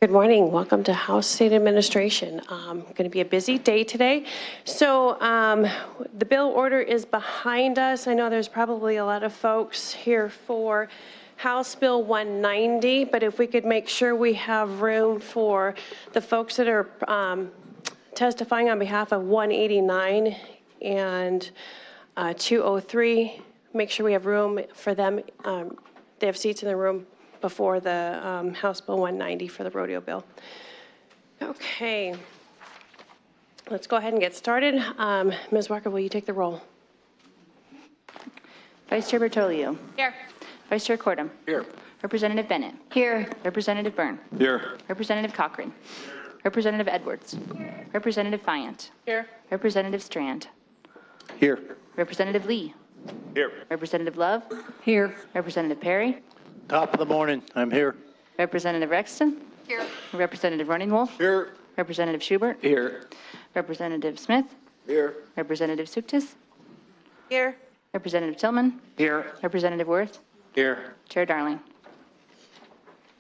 Good morning. Welcome to House State Administration. Going to be a busy day today. So the bill order is behind us. I know there's probably a lot of folks here for House Bill 190, but if we could make sure we have room for the folks that are testifying on behalf of 189 and 203, make sure we have room for them. They have seats in the room before the House Bill 190 for the rodeo bill. Okay, let's go ahead and get started. Ms. Walker, will you take the roll? Vice Chair Bertolio. Here. Vice Chair Cordum. Here. Representative Bennett. Here. Representative Byrne. Here. Representative Cochran. Representative Edwards. Here. Representative Fiant. Here. Representative Strand. Here. Representative Lee. Here. Representative Love. Here. Representative Perry. Top of the morning. I'm here. Representative Rexton. Here. Representative Running Wolf. Here. Representative Schubert. Here. Representative Smith. Here. Representative Suktis. Here. Representative Tillman. Here. Representative Worth. Here. Chair Darling.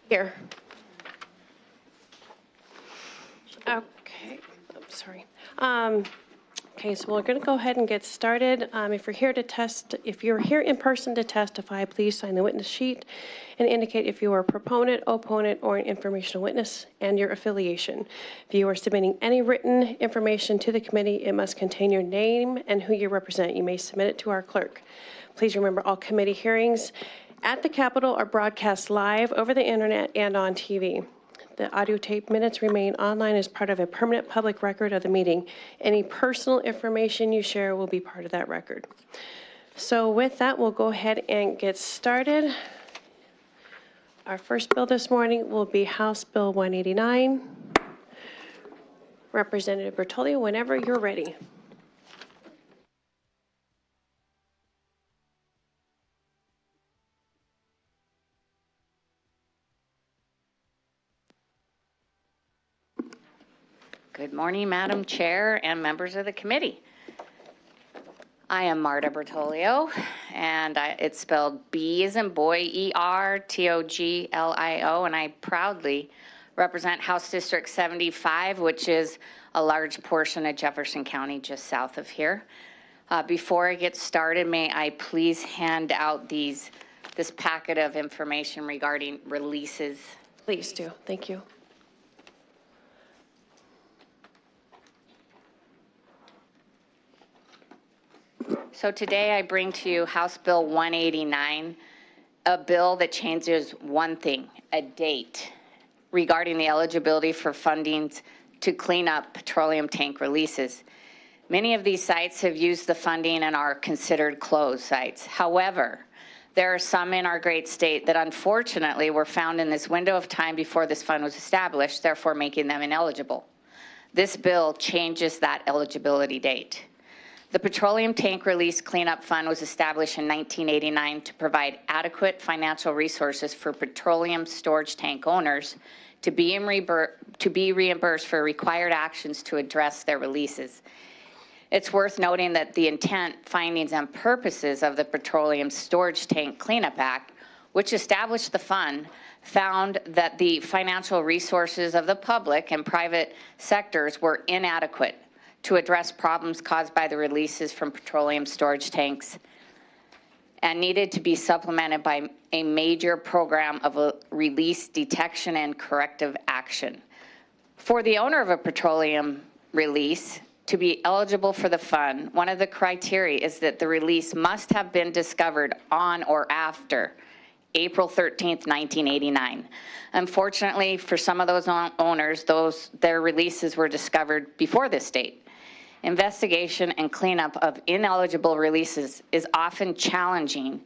Here. Okay, I'm sorry. Okay, so we're going to go ahead and get started. If you're here in person to testify, please sign the witness sheet and indicate if you are a proponent, opponent, or an informational witness and your affiliation. If you are submitting any written information to the committee, it must contain your name and who you represent. You may submit it to our clerk. Please remember all committee hearings at the Capitol are broadcast live over the internet and on TV. The audio tape minutes remain online as part of a permanent public record of the meeting. Any personal information you share will be part of that record. So with that, we'll go ahead and get started. Our first bill this morning will be House Bill 189. Representative Bertolio, whenever you're ready. Good morning, Madam Chair and members of the committee. I am Marta Bertolio, and it's spelled B as in boy, E-R-T-O-G-L-I-O, and I proudly represent House District 75, which is a large portion of Jefferson County just south of here. Before I get started, may I please hand out this packet of information regarding releases? Please do. Thank you. So today I bring to you House Bill 189, a bill that changes one thing, a date, regarding the eligibility for fundings to clean up petroleum tank releases. Many of these sites have used the funding and are considered closed sites. However, there are some in our great state that unfortunately were found in this window of time before this fund was established, therefore making them ineligible. This bill changes that eligibility date. The Petroleum Tank Release Cleanup Fund was established in 1989 to provide adequate financial resources for petroleum storage tank owners to be reimbursed for required actions to address their releases. It's worth noting that the intent, findings, and purposes of the Petroleum Storage Tank Cleanup Act, which established the fund, found that the financial resources of the public and private sectors were inadequate to address problems caused by the releases from petroleum storage tanks and needed to be supplemented by a major program of release detection and corrective action. For the owner of a petroleum release to be eligible for the fund, one of the criteria is that the release must have been discovered on or after April 13th, 1989. Unfortunately, for some of those owners, their releases were discovered before this date. Investigation and cleanup of ineligible releases is often challenging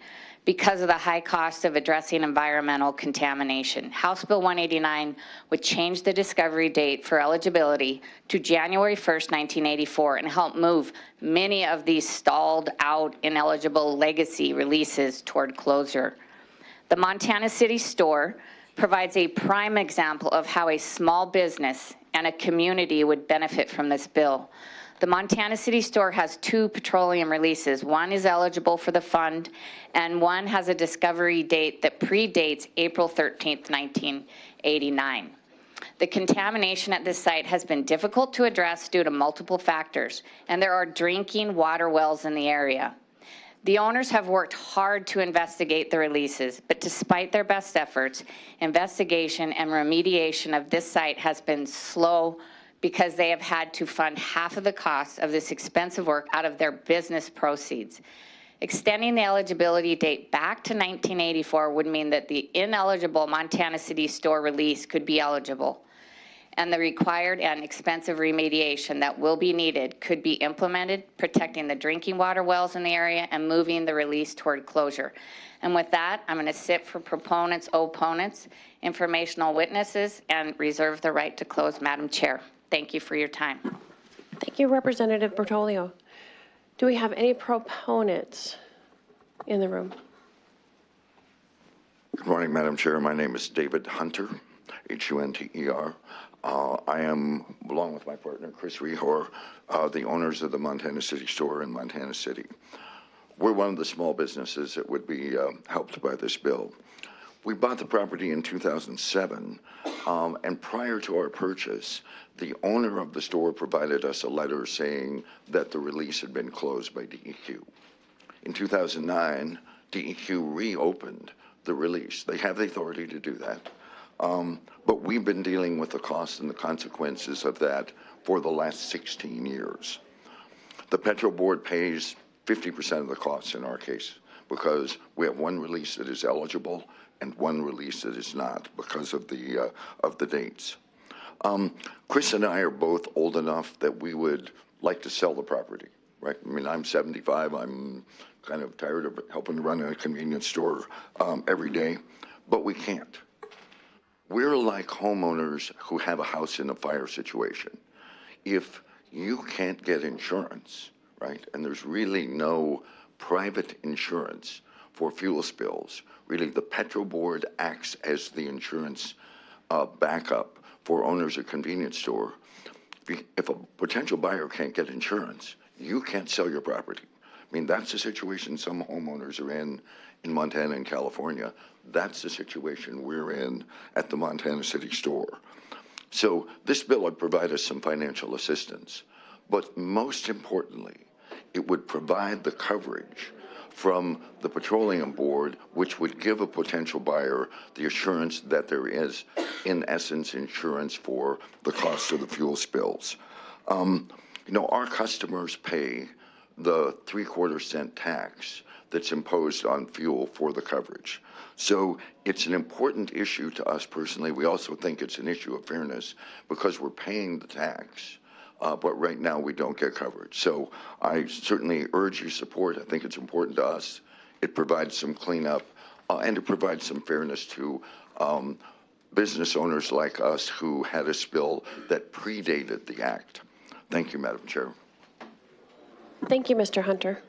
because of the high cost of addressing environmental contamination. House Bill 189 would change the discovery date for eligibility to January 1st, 1984 and help move many of these stalled out ineligible legacy releases toward closure. The Montana City Store provides a prime example of how a small business and a community would benefit from this bill. The Montana City Store has 2 petroleum releases. One is eligible for the fund, and one has a discovery date that predates April 13th, 1989. The contamination at this site has been difficult to address due to multiple factors, and there are drinking water wells in the area. The owners have worked hard to investigate the releases, but despite their best efforts, investigation and remediation of this site has been slow because they have had to fund half of the cost of this expensive work out of their business proceeds. Extending the eligibility date back to 1984 would mean that the ineligible Montana City store release could be eligible, and the required and expensive remediation that will be needed could be implemented, protecting the drinking water wells in the area and moving the release toward closure. And with that, I'm going to sit for proponents, opponents, informational witnesses, and reserve the right to close, Madam Chair. Thank you for your time. Thank you, Representative Bertolio. Do we have any proponents in the room? Good morning, Madam Chair. My name is David Hunter, Hunter. I am, along with my partner, Chris Rehor, the owners of the Montana City store in Montana City. We're one of the small businesses that would be helped by this bill. We bought the property in 2007, and prior to our purchase, the owner of the store provided us a letter saying that the release had been closed by DEQ. In 2009, DEQ reopened the release. They have the authority to do that. But we've been dealing with the costs and the consequences of that for the last 16 years. The Petro Board pays 50% of the costs in our case because we have one release that is eligible and one release that is not because of the dates. Chris and I are both old enough that we would like to sell the property, right? I mean, I'm 75. I'm kind of tired of helping run a convenience store every day, but we can't. We're like homeowners who have a house in a fire situation. If you can't get insurance, right, and there's really no private insurance for fuel spills, really the Petro Board acts as the insurance backup for owners of convenience store. If a potential buyer can't get insurance, you can't sell your property. I mean, that's the situation some homeowners are in Montana and California. That's the situation we're in at the Montana City store. So this bill would provide us some financial assistance, but most importantly, it would provide the coverage from the Petroleum Board, which would give a potential buyer the assurance that there is, in essence, insurance for the cost of the fuel spills. You know, our customers pay the 3/4 cent tax that's imposed on fuel for the coverage. So it's an important issue to us personally. We also think it's an issue of fairness because we're paying the tax, but right now we don't get coverage. So I certainly urge your support. I think it's important to us. It provides some cleanup, and it provides some fairness to business owners like us who had a spill that predated the act. Thank you, Madam Chair. Thank you, Mr. Hunter.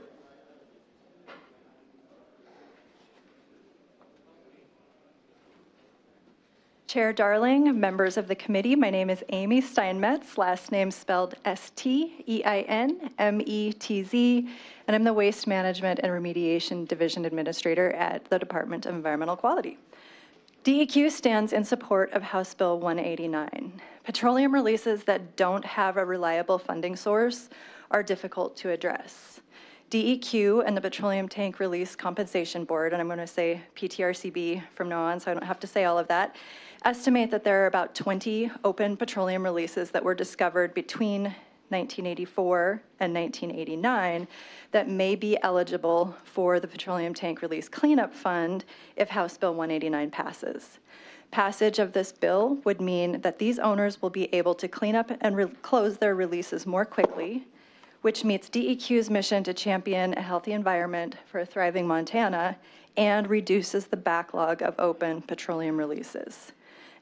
Chair Darling, members of the committee, my name is Amy Steinmetz, last name spelled Steinmetz, and I'm the Waste Management and Remediation Division Administrator at the Department of Environmental Quality. DEQ stands in support of House Bill 189. Petroleum releases that don't have a reliable funding source are difficult to address. DEQ and the Petroleum Tank Release Compensation Board, and I'm going to say PTRCB from now on so I don't have to say all of that, estimate that there are about 20 open petroleum releases that were discovered between 1984 and 1989 that may be eligible for the Petroleum Tank Release Cleanup Fund if House Bill 189 passes. Passage of this bill would mean that these owners will be able to clean up and close their releases more quickly, which meets DEQ's mission to champion a healthy environment for a thriving Montana and reduces the backlog of open petroleum releases.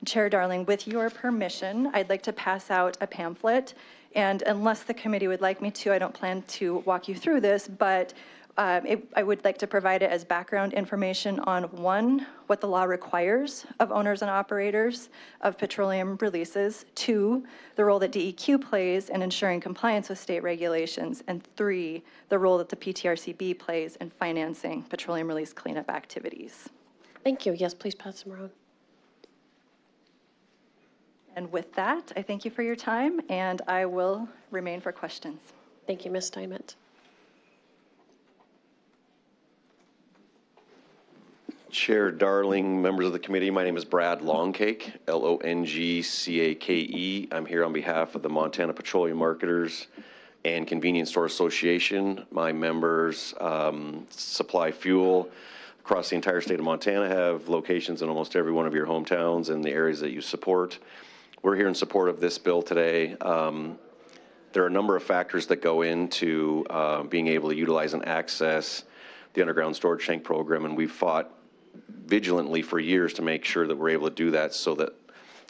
Chair Darling, with your permission, I'd like to pass out a pamphlet, and unless the committee would like me to, I don't plan to walk you through this, but I would like to provide it as background information on, one, what the law requires of owners and operators of petroleum releases, two, the role that DEQ plays in ensuring compliance with state regulations, and three, the role that the PTRCB plays in financing petroleum release cleanup activities. Thank you. Yes, please pass them around. And with that, I thank you for your time, and I will remain for questions. Thank you, Ms. Steinmetz. Chair Darling, members of the committee, my name is Brad Longcake, Longcake. I'm here on behalf of the Montana Petroleum Marketers and Convenience Store Association. My members supply fuel across the entire state of Montana, have locations in almost every one of your hometowns and the areas that you support. We're here in support of this bill today. There are a number of factors that go into being able to utilize and access the underground storage tank program, and we've fought vigilantly for years to make sure that we're able to do that so that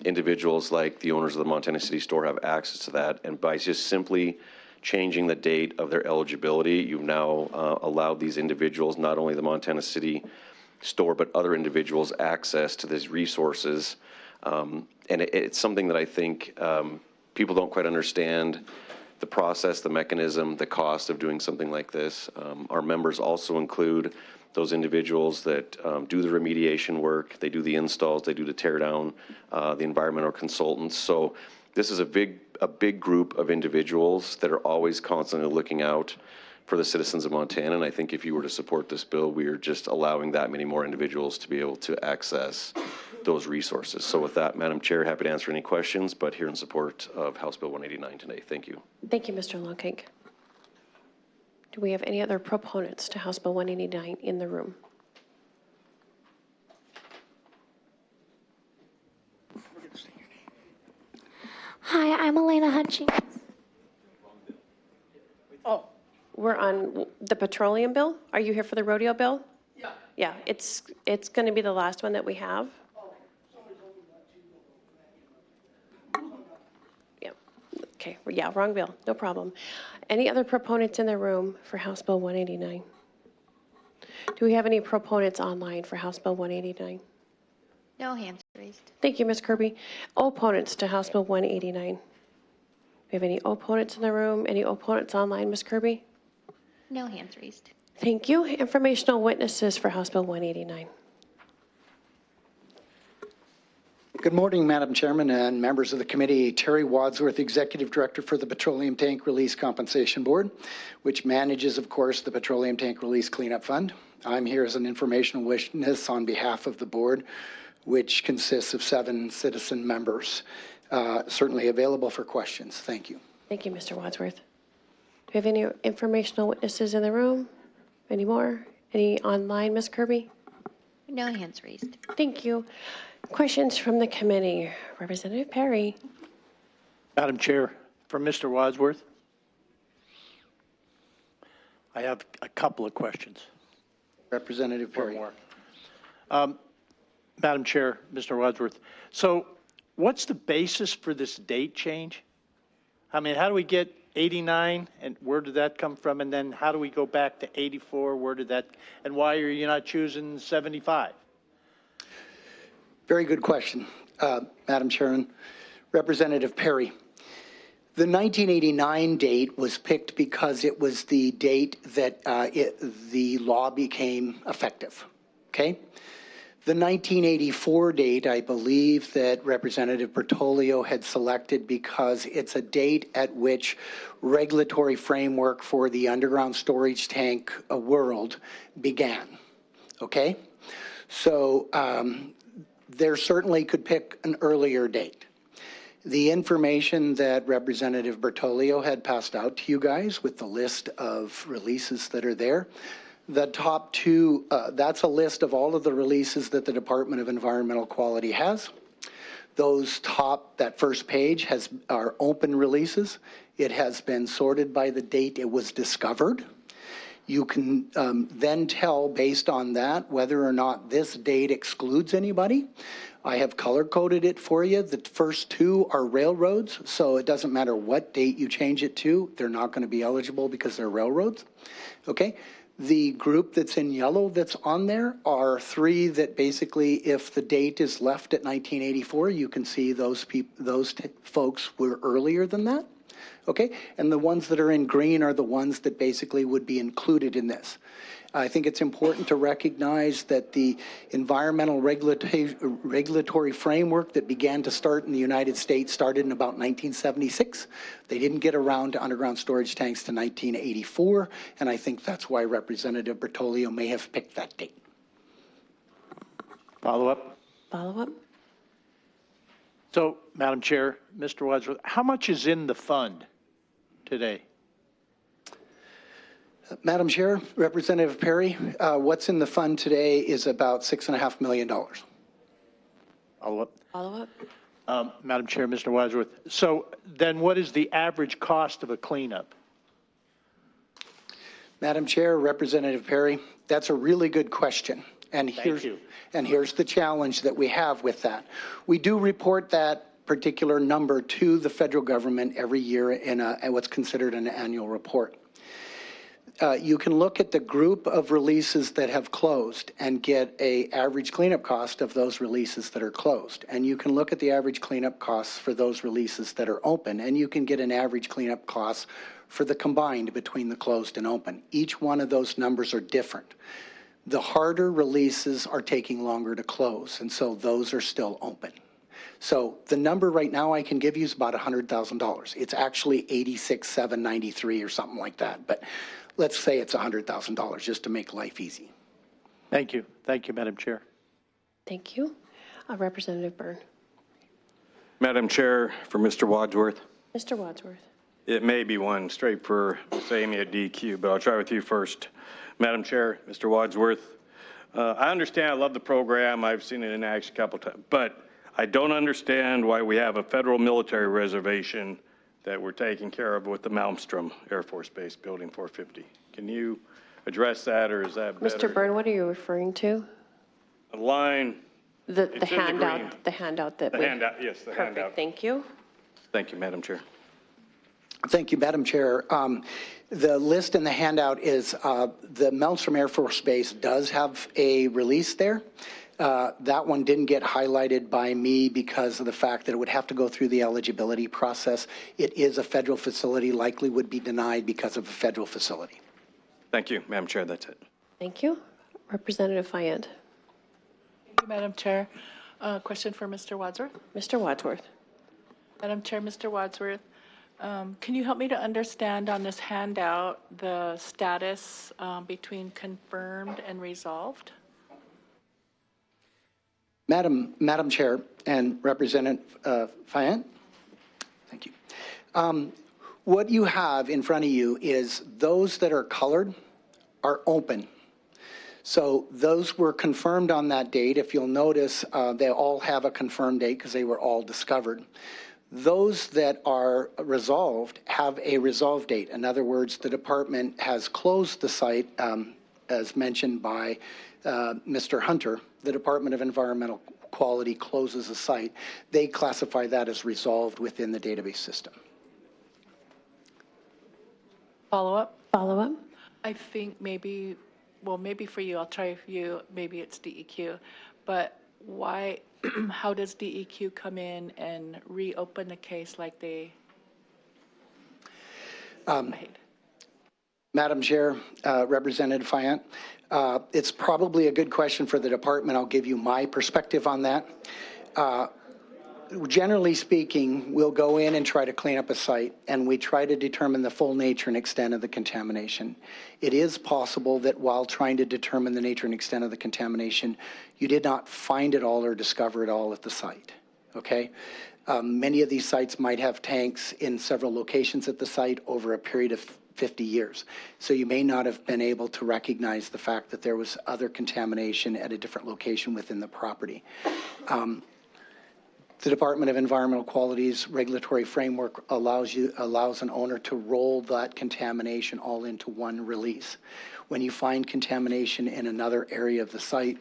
individuals like the owners of the Montana City Store have access to that. And by just simply changing the date of their eligibility, you've now allowed these individuals, not only the Montana City Store, but other individuals, access to these resources. And it's something that I think people don't quite understand the process, the mechanism, the cost of doing something like this. Our members also include those individuals that do the remediation work, they do the installs, they do the tear down, the environmental consultants. So this is a big group of individuals that are always constantly looking out for the citizens of Montana. And I think if you were to support this bill, we are just allowing that many more individuals to be able to access those resources. So with that, Madam Chair, happy to answer any questions, but here in support of House Bill 189 today. Thank you. Thank you, Mr. Longcake. Do we have any other proponents to House Bill 189 in the room? Hi, I'm Elena Hutchings. Oh, we're on the petroleum bill? Are you here for the rodeo bill? Yeah. Yeah, it's going to be the last one that we have. Yeah, okay, yeah, wrong bill, no problem. Any other proponents in the room for House Bill 189? Do we have any proponents online for House Bill 189? No hands raised. Thank you, Ms. Kirby. Opponents to House Bill 189? We have any opponents in the room? Any opponents online, Ms. Kirby? No hands raised. Thank you. Informational witnesses for House Bill 189. Good morning, Madam Chairman and members of the committee. Terry Wadsworth, Executive Director for the Petroleum Tank Release Compensation Board, which manages, of course, the Petroleum Tank Release Cleanup Fund. I'm here as an informational witness on behalf of the board, which consists of 7 citizen members. Certainly available for questions. Thank you. Thank you, Mr. Wadsworth. Do we have any informational witnesses in the room? Any more? Any online, Ms. Kirby? No hands raised. Thank you. Questions from the committee. Representative Perry. Madam Chair, for Mr. Wadsworth, I have a couple of questions. Representative Perry. Madam Chair, Mr. Wadsworth, so what's the basis for this date change? I mean, how do we get 89 and where did that come from? And then how do we go back to 84? Where did that, and why are you not choosing 75? Very good question, Madam Chairman. Representative Perry. The 1989 date was picked because it was the date that the law became effective, okay? The 1984 date, I believe that Representative Bertolio had selected because it's a date at which regulatory framework for the underground storage tank world began, okay? So there certainly could pick an earlier date. The information that Representative Bertolio had passed out to you guys with the list of releases that are there, the top 2, that's a list of all of the releases that the Department of Environmental Quality has. That first page are open releases. It has been sorted by the date it was discovered. You can then tell based on that whether or not this date excludes anybody. I have color-coded it for you. The first 2 are railroads, so it doesn't matter what date you change it to. They're not going to be eligible because they're railroads. Okay? The group that's in yellow that's on there are 3 that basically, if the date is left at 1984, you can see those folks were earlier than that. Okay, and the ones that are in green are the ones that basically would be included in this. I think it's important to recognize that the environmental regulatory framework that began to start in the United States started in about 1976. They didn't get around to underground storage tanks to 1984, and I think that's why Representative Bertolio may have picked that date. Follow up? Follow up? So, Madam Chair, Mr. Wadsworth, how much is in the fund today? Madam Chair, Representative Perry, what's in the fund today is about $6.5 million. Follow up? Follow up? Madam Chair, Mr. Wadsworth, so then what is the average cost of a cleanup? Madam Chair, Representative Perry, that's a really good question. And here's the challenge that we have with that. We do report that particular number to the federal government every year in what's considered an annual report. You can look at the group of releases that have closed and get an average cleanup cost of those releases that are closed. And you can look at the average cleanup costs for those releases that are open, and you can get an average cleanup cost for the combined between the closed and open. Each one of those numbers are different. The harder releases are taking longer to close, and so those are still open. So the number right now I can give you is about $100,000. It's actually $86,793 or something like that, but let's say it's $100,000 just to make life easy. Thank you. Thank you, Madam Chair. Thank you. Representative Byrne. Madam Chair, for Mr. Wadsworth, Mr. Wadsworth. it may be one straight for Ms. Amy at DQ, but I'll try with you first. Madam Chair, Mr. Wadsworth, I understand, I love the program, I've seen it in action a couple times, but I don't understand why we have a federal military reservation that we're taking care of with the Malmstrom Air Force Base Building 450. Can you address that, or is that better? Mr. Byrne, what are you referring to? A line. The It's in the handout, green. the handout that The we. handout, yes, the handout. Perfect, thank you. Thank you, Madam Chair. Thank you, Madam Chair. The list in the handout is the Malmstrom Air Force Base does have a release there. That one didn't get highlighted by me because of the fact that it would have to go through the eligibility process. It is a federal facility, likely would be denied because of a federal facility. Thank you, Madam Chair, that's it. Thank you. Representative Fayette. Thank you, Madam Chair. Question for Mr. Wadsworth. Mr. Wadsworth. Madam Chair, Mr. Wadsworth, can you help me to understand on this handout the status between confirmed and resolved? Madam Chair and Representative Fayette, thank you. What you have in front of you is those that are colored are open. So those were confirmed on that date. If you'll notice, they all have a confirmed date because they were all discovered. Those that are resolved have a resolved date. In other words, the department has closed the site, as mentioned by Mr. Hunter. The Department of Environmental Quality closes a site. They classify that as resolved within the database system. Follow up? Follow up? I think maybe, well, maybe for you, I'll try for you, maybe it's DEQ, but why, how does DEQ come in and reopen the case like they made? Madam Chair, Representative Fayette, it's probably a good question for the department. I'll give you my perspective on that. Generally speaking, we'll go in and try to clean up a site, and we try to determine the full nature and extent of the contamination. It is possible that while trying to determine the nature and extent of the contamination, you did not find it all or discover it all at the site, okay? Many of these sites might have tanks in several locations at the site over a period of 50 years. So you may not have been able to recognize the fact that there was other contamination at a different location within the property. The Department of Environmental Quality's regulatory framework allows an owner to roll that contamination all into one release. When you find contamination in another area of the site,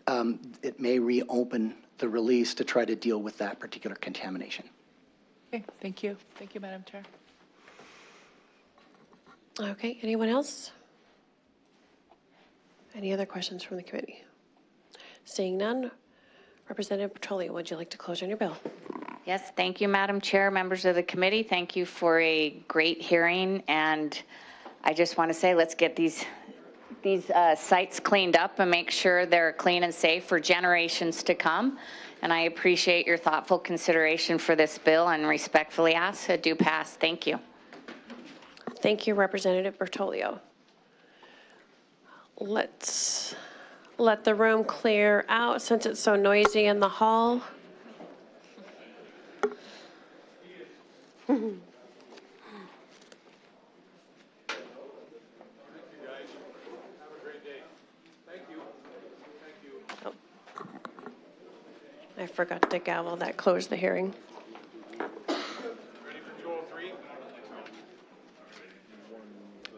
it may reopen the release to try to deal with that particular contamination. Okay, thank you. Thank you, Madam Chair. Okay, anyone else? Any other questions from the committee? Seeing none, Representative Petroleum, would you like to close on your bill? Yes, thank you, Madam Chair, members of the committee. Thank you for a great hearing, and I just want to say, let's get these these sites cleaned up and make sure they're clean and safe for generations to come. And I appreciate your thoughtful consideration for this bill and respectfully ask it do pass. Thank you. Thank you, Representative Bertolio. Let's let the room clear out since it's so noisy in the hall. Oh. I forgot to gavel. That closed the hearing.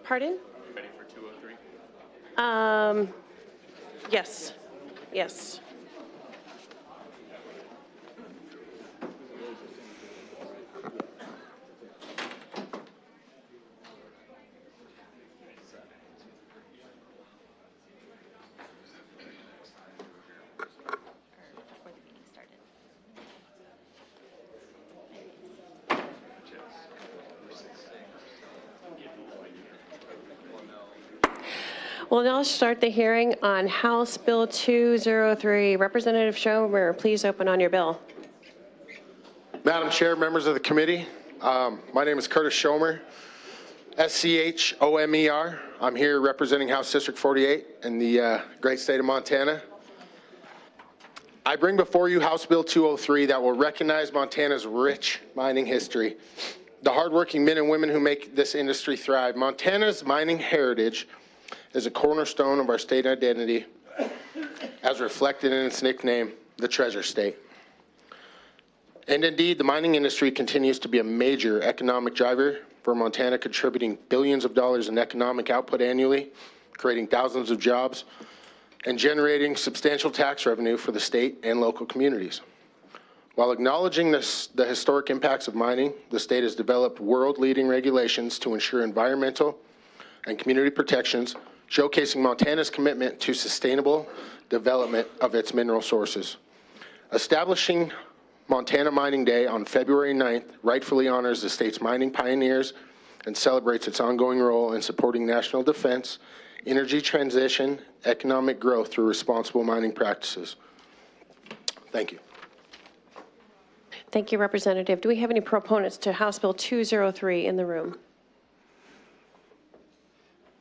Pardon? Ready for 203? Yes, yes. We'll now start the hearing on House Bill 203. Representative Schomer, please open on your bill. Madam Chair, members of the committee, my name is Curtis Schomer, SCHOMER. I'm here representing House District 48 in the great state of Montana. I bring before you House Bill 203 that will recognize Montana's rich mining history, the hardworking men and women who make this industry thrive. Montana's mining heritage is a cornerstone of our state identity, as reflected in its nickname, the Treasure State. And indeed, the mining industry continues to be a major economic driver for Montana, contributing billions of dollars in economic output annually, creating thousands of jobs, and generating substantial tax revenue for the state and local communities. While acknowledging the historic impacts of mining, the state has developed world-leading regulations to ensure environmental and community protections, showcasing Montana's commitment to sustainable development of its mineral sources. Establishing Montana Mining Day on February 9th rightfully honors the state's mining pioneers and celebrates its ongoing role in supporting national defense, energy transition, economic growth through responsible mining practices. Thank you. Thank you, Representative. Do we have any proponents to House Bill 203 in the room?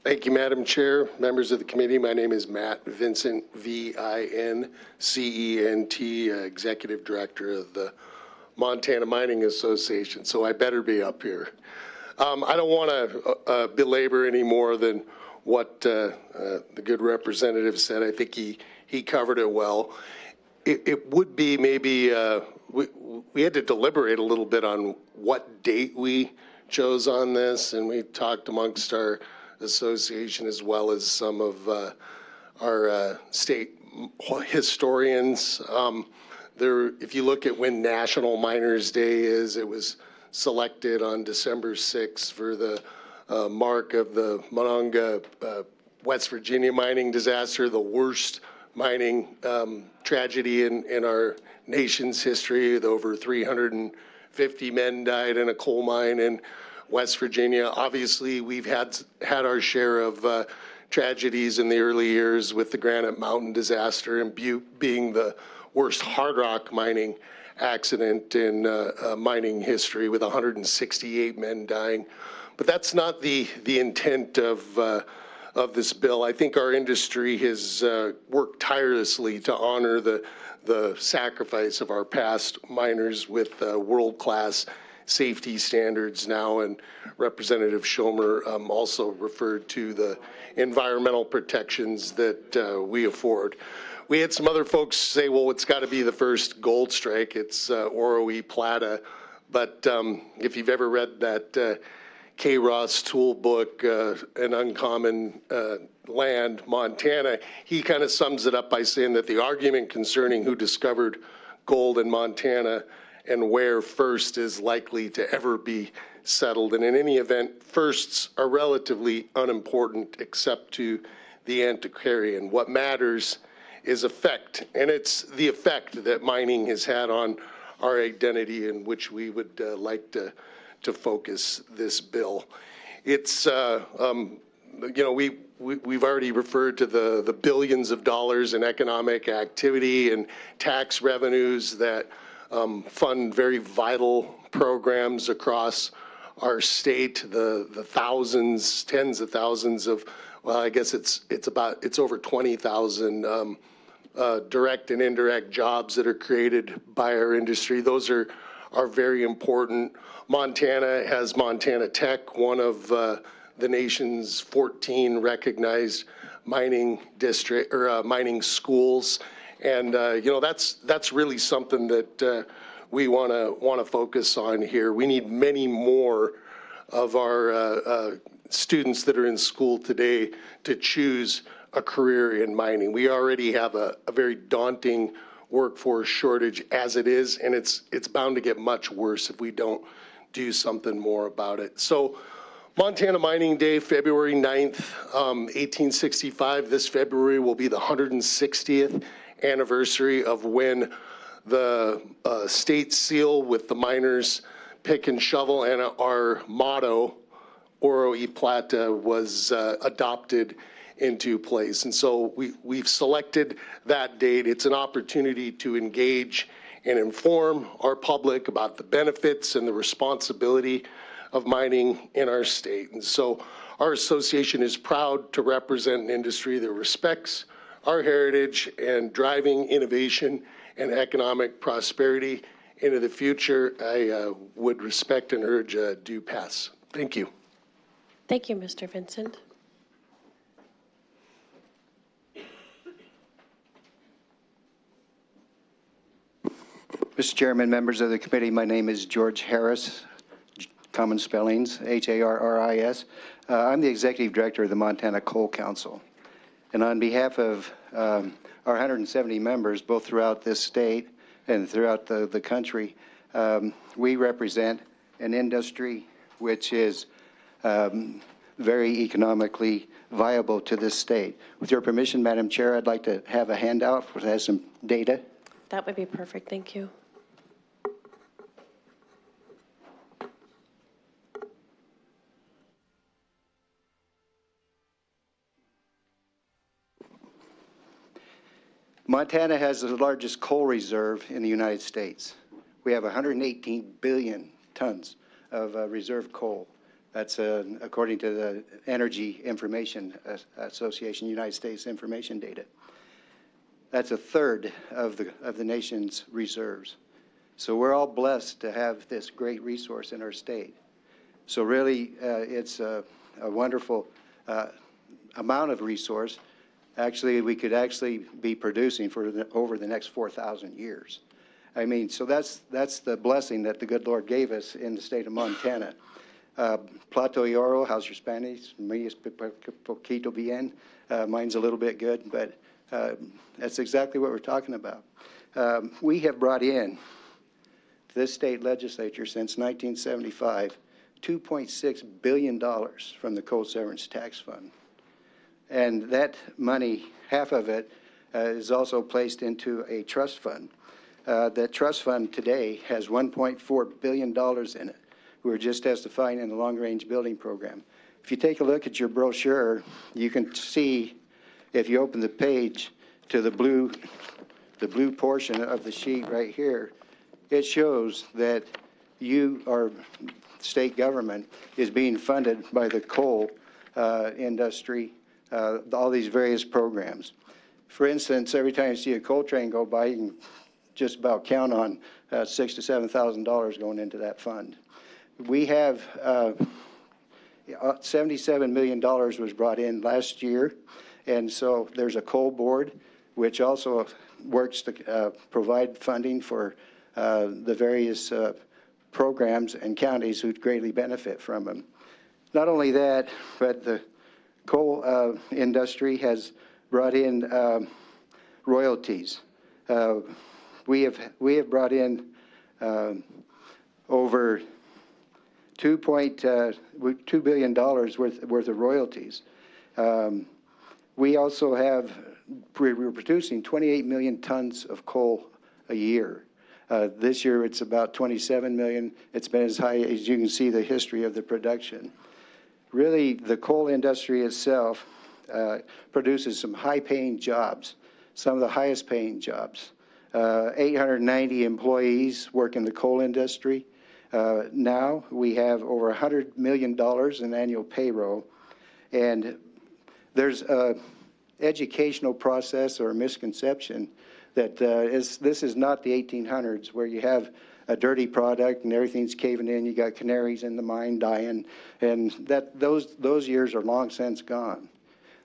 Thank you, Madam Chair, members of the committee. My name is Matt Vincent, Vincent, Executive Director of the Montana Mining Association, so I better be up here. I don't want to belabor any more than what the good representative said. I think he covered it well. It would be maybe, we had to deliberate a little bit on what date we chose on this, and we talked amongst our association as well as some of our state historians. If you look at when National Miners Day is, it was selected on December 6th for the mark of the Monongah, West Virginia mining disaster, the worst mining tragedy in our nation's history. With over 350 men died in a coal mine in West Virginia. Obviously, we've had our share of tragedies in the early years, with the Granite Mountain disaster and Butte being the worst hard rock mining accident in mining history, with 168 men dying. But that's not the intent of this bill. I think our industry has worked tirelessly to honor the sacrifice of our past miners with world-class safety standards now, and Representative Schomer also referred to the environmental protections that we afford. We had some other folks say, well, it's got to be the first gold strike. It's Oro y Plata. But if you've ever read that K. Ross Toole book, An Uncommon Land, Montana, he kind of sums it up by saying that the argument concerning who discovered gold in Montana and where first is likely to ever be settled. And in any event, firsts are relatively unimportant except to the antiquarian. What matters is effect, and it's the effect that mining has had on our identity, in which we would like to focus this bill. It's we've already referred to the billions of dollars in economic activity and tax revenues that fund very vital programs across our state. The thousands, tens of thousands of, well, I guess it's over 20,000 direct and indirect jobs that are created by our industry. Those are very important. Montana has Montana Tech, one of the nation's 14 recognized mining district or mining schools, and that's really something that we want to focus on here. We need many more of our students that are in school today to choose a career in mining. We already have a very daunting workforce shortage as it is, and it's bound to get much worse if we don't do something more about it. So Montana Mining Day, February 9th, 1865. This February will be the 160th anniversary of when the state seal with the miners' pick and shovel and our motto, Oro y Plata, was adopted into place. And so we've selected that date. It's an opportunity to engage and inform our public about the benefits and the responsibility of mining in our state. And so our association is proud to represent an industry that respects our heritage and driving innovation and economic prosperity into the future. I would respect and urge a due pass. Thank you. Thank you, Mr. Vincent. Mr. Chairman, members of the committee, my name is George Harris, common spellings, Harris. I'm the executive director of the Montana Coal Council. And on behalf of our 170 members, both throughout this state and throughout the country, we represent an industry which is very economically viable to this state. With your permission, Madam Chair, I'd like to have a handout that has some data. That would be perfect. Thank you. Montana has the largest coal reserve in the United States. We have 118 billion tons of reserve coal. That's according to the Energy Information Association, United States information data. That's a third of the nation's reserves. So we're all blessed to have this great resource in our state. So really, it's a wonderful amount of resource. Actually, we could actually be producing for over the next 4,000 years. I mean, so that's the blessing that the good Lord gave us in the state of Montana. Plato y oro, how's your Spanish? Mi es poquito bien. Mine's a little bit good, but that's exactly what we're talking about. We have brought in to this state legislature since 1975 $2.6 billion from the Coal Severance Tax Fund. And that money, half of it, is also placed into a trust fund. That trust fund today has $1.4 billion in it. We're just testifying in the long-range building program. If you take a look at your brochure, you can see, if you open the page to the blue portion of the sheet right here, it shows that our state government is being funded by the coal industry, all these various programs. For instance, every time you see a coal train go by, you can just about count on $6,000 to $7,000 going into that fund. We have $77 million was brought in last year, and so there's a coal board which also works to provide funding for the various programs and counties who greatly benefit from them. Not only that, but the coal industry has brought in royalties. We have brought in over $2 billion worth of royalties. We also we're producing 28 million tons of coal a year. This year it's about 27 million. It's been as high as you can see the history of the production. really the coal industry itself produces some high-paying jobs, some of the highest-paying jobs. 890 employees work in the coal industry. Now we have over $100 million in annual payroll, and there's a educational process or a misconception that this is not the 1800s where you have a dirty product and everything's caving in. You got canaries in the mine dying, and those years are long since gone.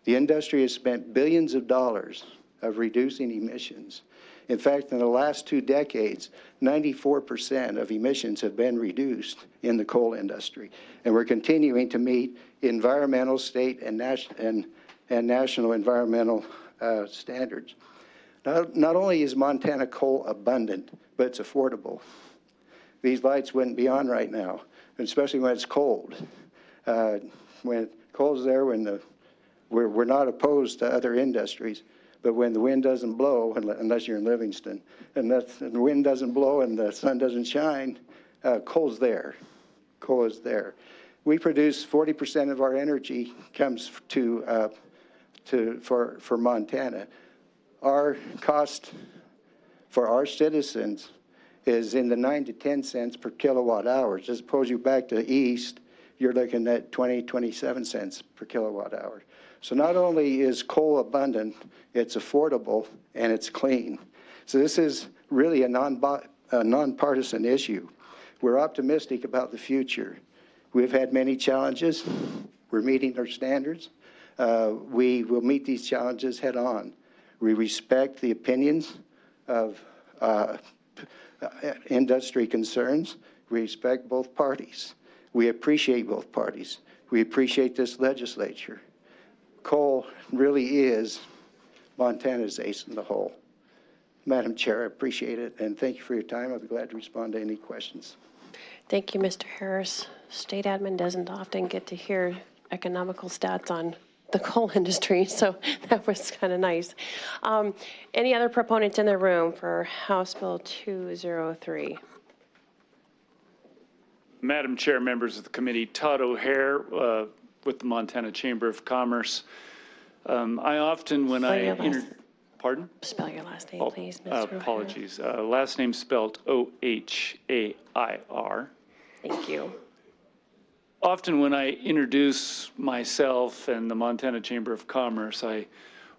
The industry has spent billions of dollars of reducing emissions. In fact, in the last 2 decades, 94% of emissions have been reduced in the coal industry, and we're continuing to meet environmental, state, and national environmental standards. Not only is Montana coal abundant, but it's affordable. These lights wouldn't be on right now, especially when it's cold. When cold's there, we're not opposed to other industries, but when the wind doesn't blow, unless you're in Livingston, and the wind doesn't blow and the sun doesn't shine, coal's there. Coal is there. We produce 40% of our energy comes for Montana. Our cost for our citizens is in the 9 to 10 cents per kilowatt hour. Just suppose you back to east, you're looking at 27 cents per kilowatt hour. So not only is coal abundant, it's affordable and it's clean. So this is really a nonpartisan issue. We're optimistic about the future. We've had many challenges. We're meeting our standards. We will meet these challenges head on. We respect the opinions of industry concerns. We respect both parties. We appreciate both parties. We appreciate this legislature. Coal really is Montana's ace in the hole. Madam Chair, I appreciate it, and thank you for your time. I'll be glad to respond to any questions. Thank you, Mr. Harris. State admin doesn't often get to hear economical stats on the coal industry, so that was kind of nice. Any other proponents in the room for House Bill 203? Madam Chair, members of the committee, Todd O'Hare with the Montana Chamber of Commerce. I often, when pardon? Spell your last name, please, Mr. O'Hare. Apologies. Last name spelled O-H-A-I-R. Thank you. Often when I introduce myself and the Montana Chamber of Commerce, I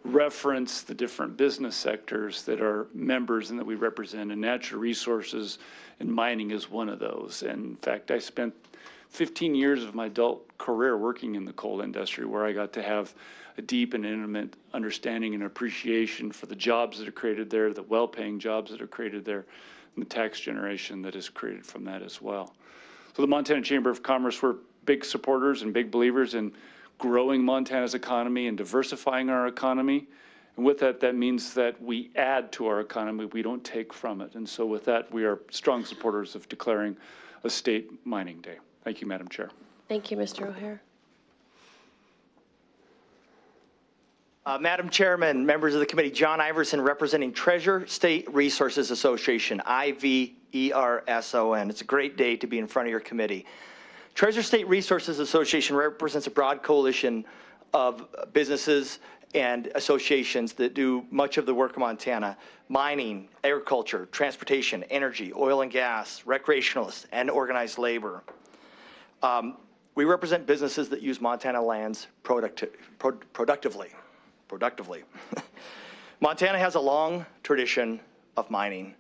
reference the different business sectors that are members and that we represent, and natural resources and mining is one of those. And in fact, I spent 15 years of my adult career working in the coal industry, where I got to have a deep and intimate understanding and appreciation for the jobs that are created there, the well-paying jobs that are created there, and the tax generation that is created from that as well. So the Montana Chamber of Commerce, we're big supporters and big believers in growing Montana's economy and diversifying our economy. And with that, that means that we add to our economy, we don't take from it. And so with that, we are strong supporters of declaring a state mining day. Thank you, Madam Chair. Thank you, Mr. O'Hare. Madam Chairman, members of the committee, John Iverson representing Treasure State Resources Association, IVERSON. It's a great day to be in front of your committee. Treasure State Resources Association represents a broad coalition of businesses and associations that do much of the work in Montana: mining, agriculture, transportation, energy, oil and gas, recreationalists, and organized labor. We represent businesses that use Montana lands productively. Montana has a long tradition of mining,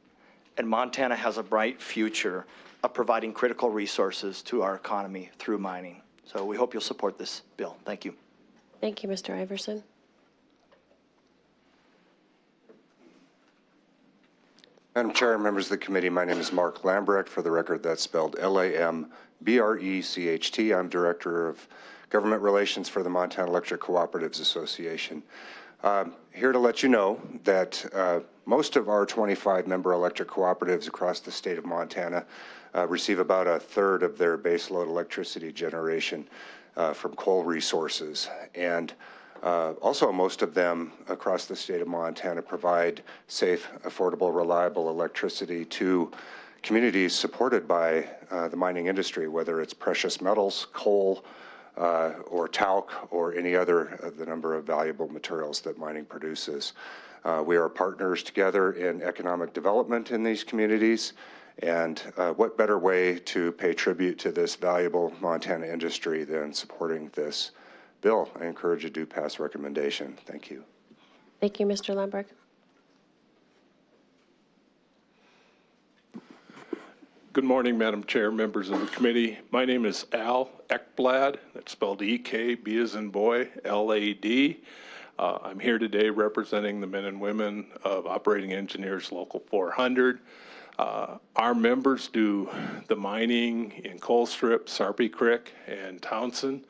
and Montana has a bright future of providing critical resources to our economy through mining. So we hope you'll support this bill. Thank you. Thank you, Mr. Iverson. Madam Chair, members of the committee, my name is Mark Lambrecht. For the record, that's spelled Lambrecht. I'm Director of Government Relations for the Montana Electric Cooperatives Association. Here to let you know that most of our 25 member electric cooperatives across the state of Montana receive about a third of their baseload electricity generation from coal resources. And also, most of them across the state of Montana provide safe, affordable, reliable electricity to communities supported by the mining industry, whether it's precious metals, coal, or talc or any other of the number of valuable materials that mining produces. We are partners together in economic development in these communities, and what better way to pay tribute to this valuable Montana industry than supporting this bill? I encourage you to pass recommendation. Thank you. Thank you, Mr. Lamberg. Good morning, Madam Chair, members of the committee. My name is Al Ekblad. That's spelled E-K, B as in boy, L-A-D. I'm here today representing the men and women of Operating Engineers Local 400. Our members do the mining in Colstrip, Sarpy Creek, and Townsend.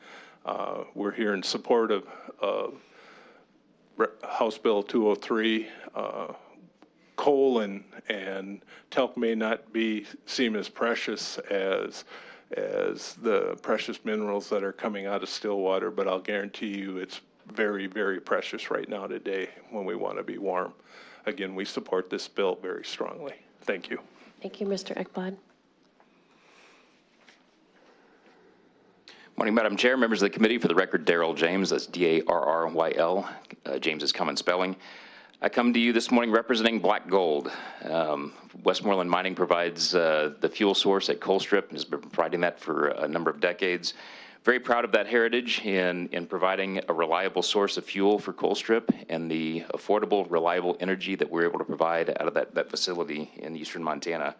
We're here in support of House Bill 203. Coal and talc may not seem as precious as the precious minerals that are coming out of Stillwater, but I'll guarantee you it's very, very precious right now today when we want to be warm. Again, we support this bill very strongly. Thank you. Thank you, Mr. Ekblad. Morning, Madam Chair, members of the committee. For the record, Darryl James, that's D-A-R-R-Y-L. James is common spelling. I come to you this morning representing Black Gold. Westmoreland Mining provides the fuel source at Colstrip and has been providing that for a number of decades. Very proud of that heritage in providing a reliable source of fuel for Colstrip and the affordable, reliable energy that we're able to provide out of that facility in eastern Montana.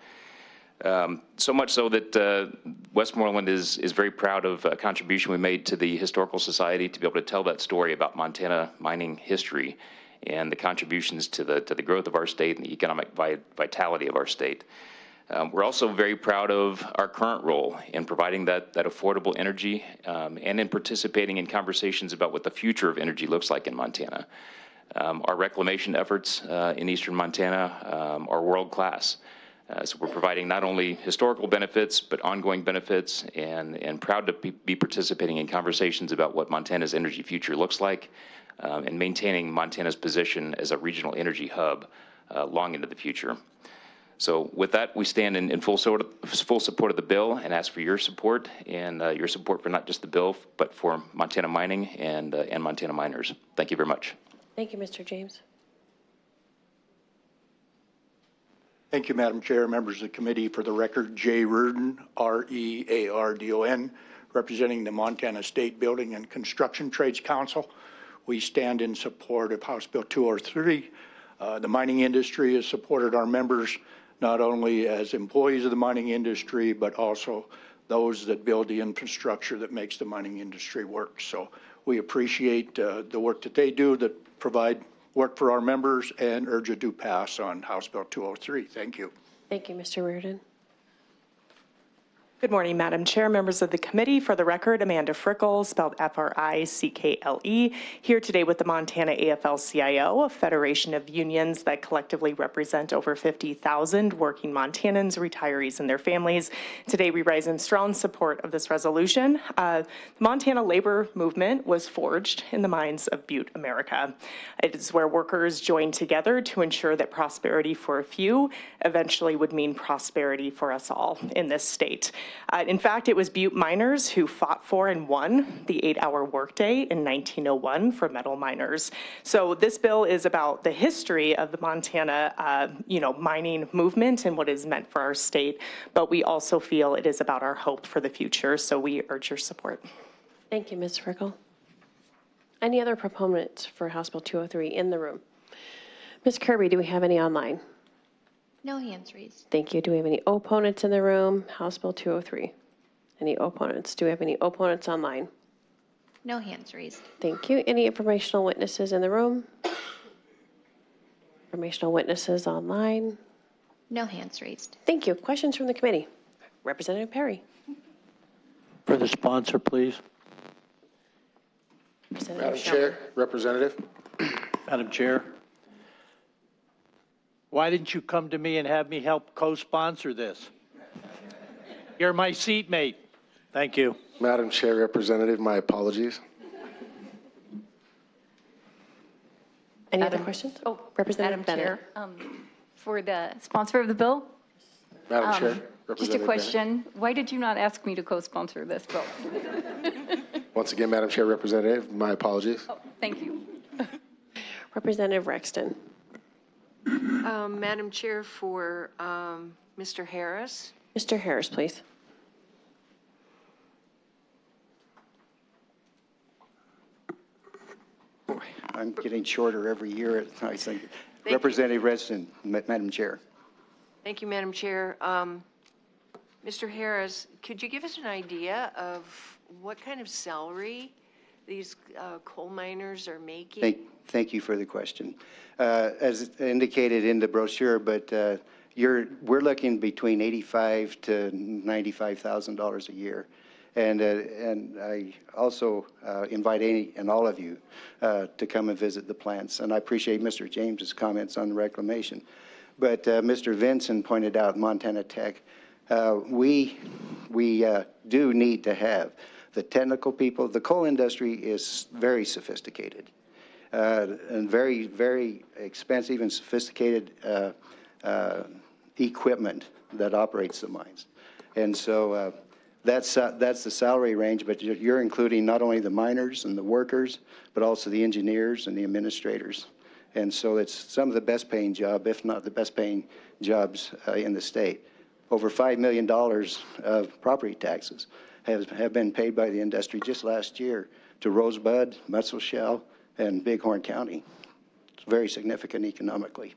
So much so that Westmoreland is very proud of a contribution we made to the Historical Society to be able to tell that story about Montana mining history and the contributions to the growth of our state and the economic vitality of our state. We're also very proud of our current role in providing that affordable energy and in participating in conversations about what the future of energy looks like in Montana. Our reclamation efforts in eastern Montana are world-class. So we're providing not only historical benefits, but ongoing benefits, and proud to be participating in conversations about what Montana's energy future looks like, and maintaining Montana's position as a regional energy hub long into the future. So with that, we stand in full support of the bill and ask for your support, and your support for not just the bill, but for Montana mining and Montana miners. Thank you very much. Thank you, Mr. James. Thank you, Madam Chair, members of the committee. For the record, Jay Reardon, R-E-A-R-D-O-N, representing the Montana State Building and Construction Trades Council. We stand in support of House Bill 203. The mining industry has supported our members not only as employees of the mining industry, but also those that build the infrastructure that makes the mining industry work. So we appreciate the work that they do that provide work for our members, and urge a due pass on House Bill 203. Thank you. Thank you, Mr. Reardon. Good morning, Madam Chair, members of the committee. For the record, Amanda Frickle, spelled F-R-I-C-K-L-E, here today with the Montana AFL-CIO, a federation of unions that collectively represent over 50,000 working Montanans, retirees, and their families. Today, we rise in strong support of this resolution. The Montana labor movement was forged in the mines of Butte, America. It is where workers joined together to ensure that prosperity for a few eventually would mean prosperity for us all in this state. In fact, it was Butte miners who fought for and won the 8-hour workday in 1901 for metal miners. So this bill is about the history of the Montana, mining movement and what it is meant for our state. But we also feel it is about our hope for the future. So we urge your support. Thank you, Ms. Frickle. Any other proponents for House Bill 203 in the room? Ms. Kirby, do we have any online? No hands raised. Thank you. Do we have any opponents in the room? House Bill 203. Any opponents? Do we have any opponents online? No hands raised. Thank you. Any informational witnesses in the room? Informational witnesses online? No hands raised. Thank you. Questions from the committee? Representative Perry. For the sponsor, please. Madam Chair, Representative. Madam Chair. Why didn't you come to me and have me help co-sponsor this? You're my seatmate. Thank you. Madam Chair, Representative, my apologies. Any other questions? Oh, Representative Madam Bennett. Chair, for the sponsor of the bill, Madam Chair, just a Representative question. Why did you not ask me to co-sponsor this bill? Once again, Madam Chair, Representative, my apologies. Thank you. Representative Rexton. Madam Chair, for Mr. Harris. Mr. Harris, please. I'm getting shorter every year, I think. you. Representative Redson, Madam Chair. Thank you, Madam Chair. Mr. Harris, could you give us an idea of what kind of salary these coal miners are making? Thank you for the question. As indicated in the brochure, but we're looking between $85,000 to $95,000 a year. And I also invite any and all of you to come and visit the plants. And I appreciate Mr. James's comments on the reclamation. But Mr. Vinson pointed out Montana Tech. We do need to have the technical people. The coal industry is very sophisticated and very, very expensive and sophisticated equipment that operates the mines. And so that's the salary range, but you're including not only the miners and the workers, but also the engineers and the administrators. And so it's some of the best paying job, if not the best paying jobs in the state. Over $5 million of property taxes have been paid by the industry just last year to Rosebud, Musselshell, and Bighorn County. It's very significant economically.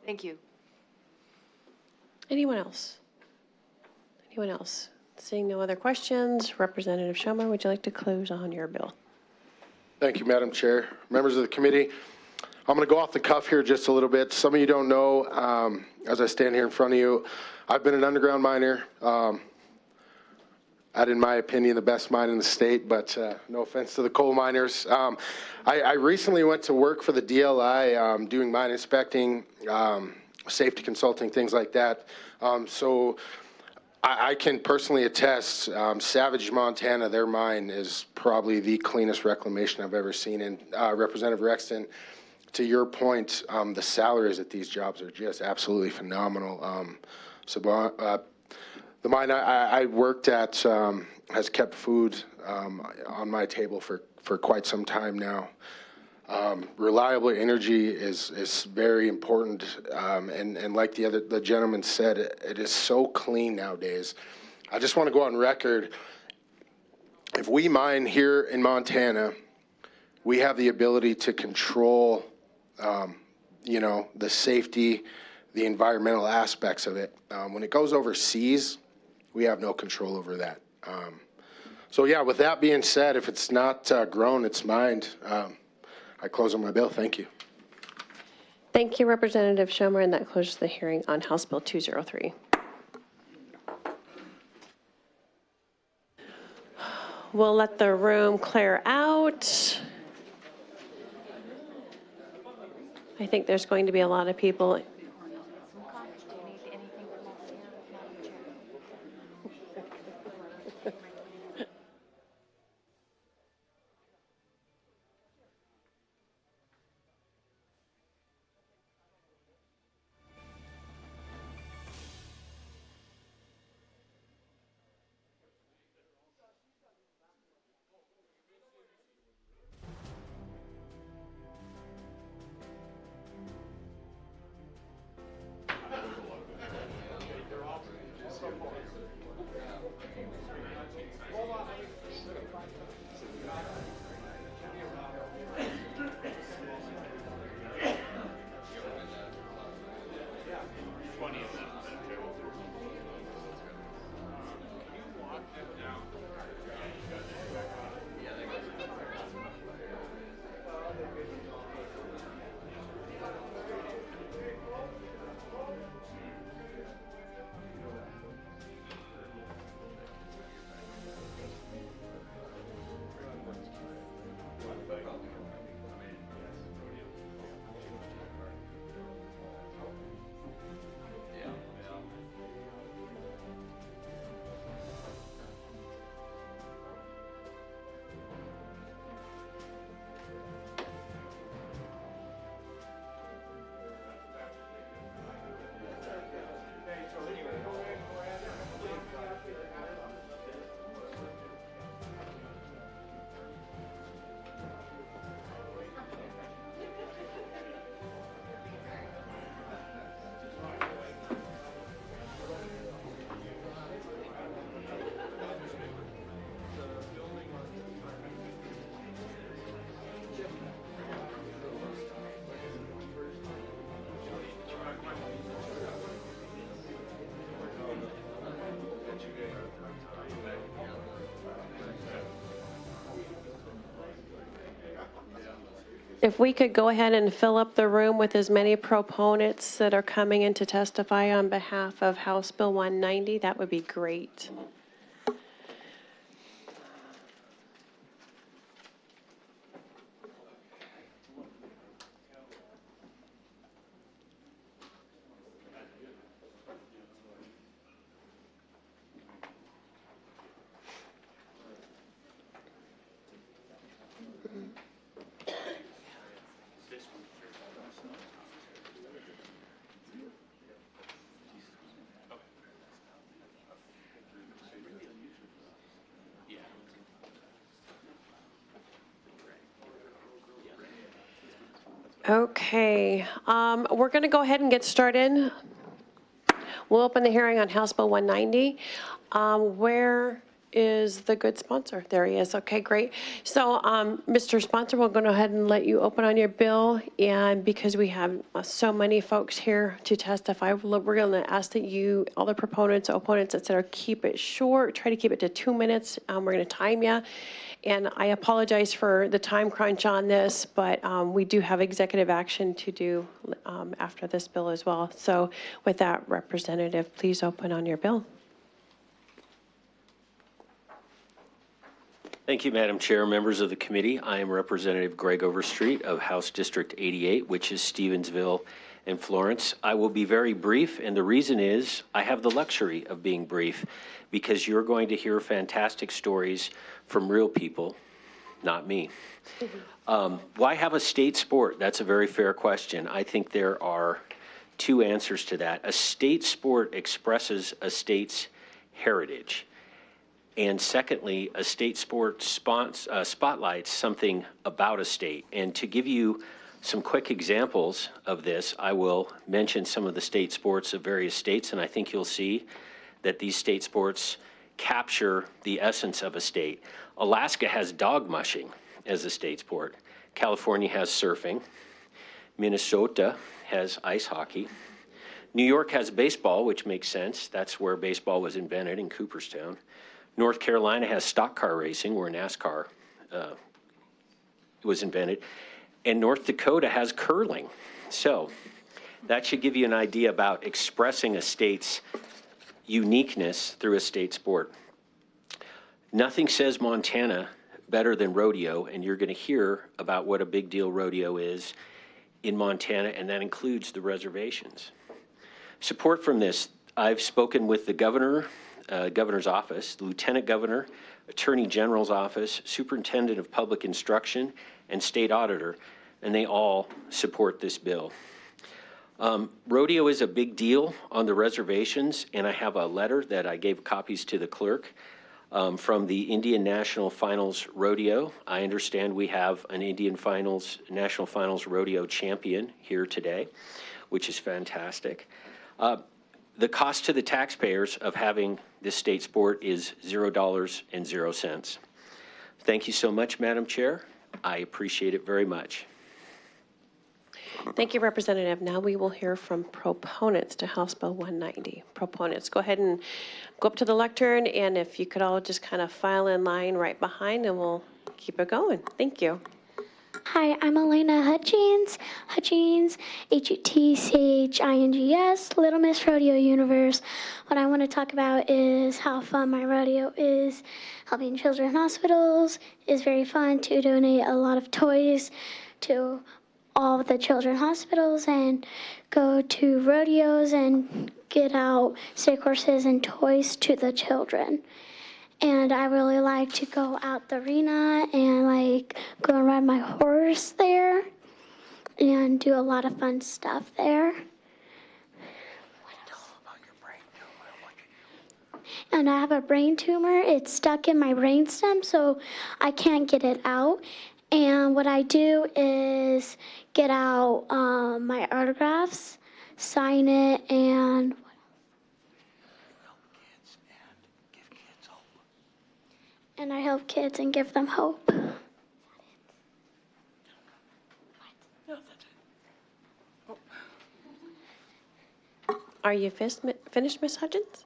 Thank you. Anyone else? Anyone else? Seeing no other questions, Representative Schomer, would you like to close on your bill? Thank you, Madam Chair. Members of the committee, I'm going to go off the cuff here just a little bit. Some of you don't know, as I stand here in front of you, I've been an underground miner. At, in my opinion, the best mine in the state, but no offense to the coal miners. I recently went to work for the DLI doing mine inspecting, safety consulting, things like that. So I can personally attest, Savage, Montana, their mine is probably the cleanest reclamation I've ever seen. And Representative Rexton, to your point, the salaries at these jobs are just absolutely phenomenal. The mine I worked at has kept food on my table for quite some time now. Reliable energy is very important, and like the gentleman said, it is so clean nowadays. I just want to go on record. If we mine here in Montana, we have the ability to control, the safety, the environmental aspects of it. When it goes overseas, we have no control over that. So yeah, with that being said, if it's not grown, it's mined. I close on my bill. Thank you. Thank you, Representative Schomer, and that closes the hearing on House Bill 203. We'll let the room clear out. I think there's going to be a lot of people. If we could go ahead and fill up the room with as many proponents that are coming in to testify on behalf of House Bill 190, that would be great. Okay, we're going to go ahead and get started. We'll open the hearing on House Bill 190. Where is the good sponsor? There he is. Okay, great. So, Mr. Sponsor, we're going to go ahead and let you open on your bill. And because we have so many folks here to testify, we're going to ask that you, all the proponents, opponents, et cetera, keep it short. Try to keep it to 2 minutes. We're going to time you. And I apologize for the time crunch on this, but we do have executive action to do after this bill as well. So with that, Representative, please open on your bill. Thank you, Madam Chair, members of the committee. I am Representative Greg Overstreet of House District 88, which is Stevensville and Florence. I will be very brief, and the reason is I have the luxury of being brief because you're going to hear fantastic stories from real people, not me. Why have a state sport? That's a very fair question. I think there are two answers to that. A state sport expresses a state's heritage. And secondly, a state sport spotlights something about a state. And to give you some quick examples of this, I will mention some of the state sports of various states, and I think you'll see that these state sports capture the essence of a state. Alaska has dog mushing as a state sport. California has surfing. Minnesota has ice hockey. New York has baseball, which makes sense. That's where baseball was invented, in Cooperstown. North Carolina has stock car racing, where NASCAR was invented. And North Dakota has curling. So that should give you an idea about expressing a state's uniqueness through a state sport. Nothing says Montana better than rodeo, and you're going to hear about what a big deal rodeo is in Montana, and that includes the reservations. Support from this, I've spoken with the governor's office, the lieutenant governor, attorney general's office, superintendent of public instruction, and state auditor, and they all support this bill. Rodeo is a big deal on the reservations, and I have a letter that I gave copies to the clerk from the Indian National Finals Rodeo. I understand we have an Indian National Finals Rodeo champion here today, which is fantastic. The cost to the taxpayers of having this state sport is $0.00. Thank you so much, Madam Chair. I appreciate it very much. Thank you, Representative. Now we will hear from proponents to House Bill 190. Proponents, go ahead and go up to the lectern, and if you could all just kind of file in line right behind, and we'll keep it going. Thank you. Hi, I'm Elena Hutchins, Hutchins, Little Miss Rodeo Universe. What I want to talk about is how fun my rodeo is. Helping children's hospitals is very fun to donate a lot of toys to all of the children's hospitals and go to rodeos and get out stick horses and toys to the children. And I really like to go out the arena and like go and ride my horse there and do a lot of fun stuff there. And I have a brain tumor. It's stuck in my brainstem, so I can't get it out. And what I do is get out my autographs, sign it, and I help kids and give them hope. Are you finished, Ms. Hutchins?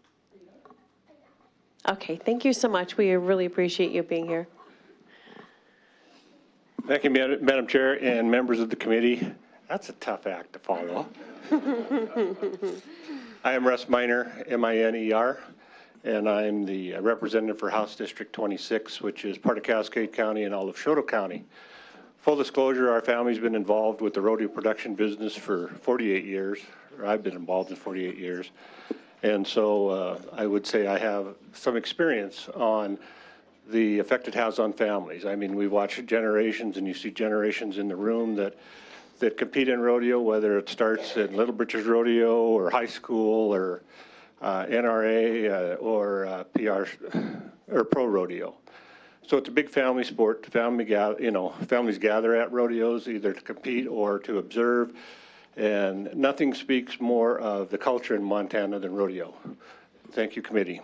Okay, thank you so much. We really appreciate you being here. Thank you, Madam Chair and members of the committee. That's a tough act to follow. I am Russ Miner, M-I-N-E-R, and I'm the representative for House District 26, which is part of Cascade County and all of Choteau County. Full disclosure, our family's been involved with the rodeo production business for 48 years, or I've been involved in 48 years. And so I would say I have some experience on the effect it has on families. I mean, we've watched generations, and you see generations in the room that compete in rodeo, whether it starts at Little Britches Rodeo or high school or NRA or PR or pro rodeo. So it's a big family sport. Families gather at rodeos either to compete or to observe, and nothing speaks more of the culture in Montana than rodeo. Thank you, committee.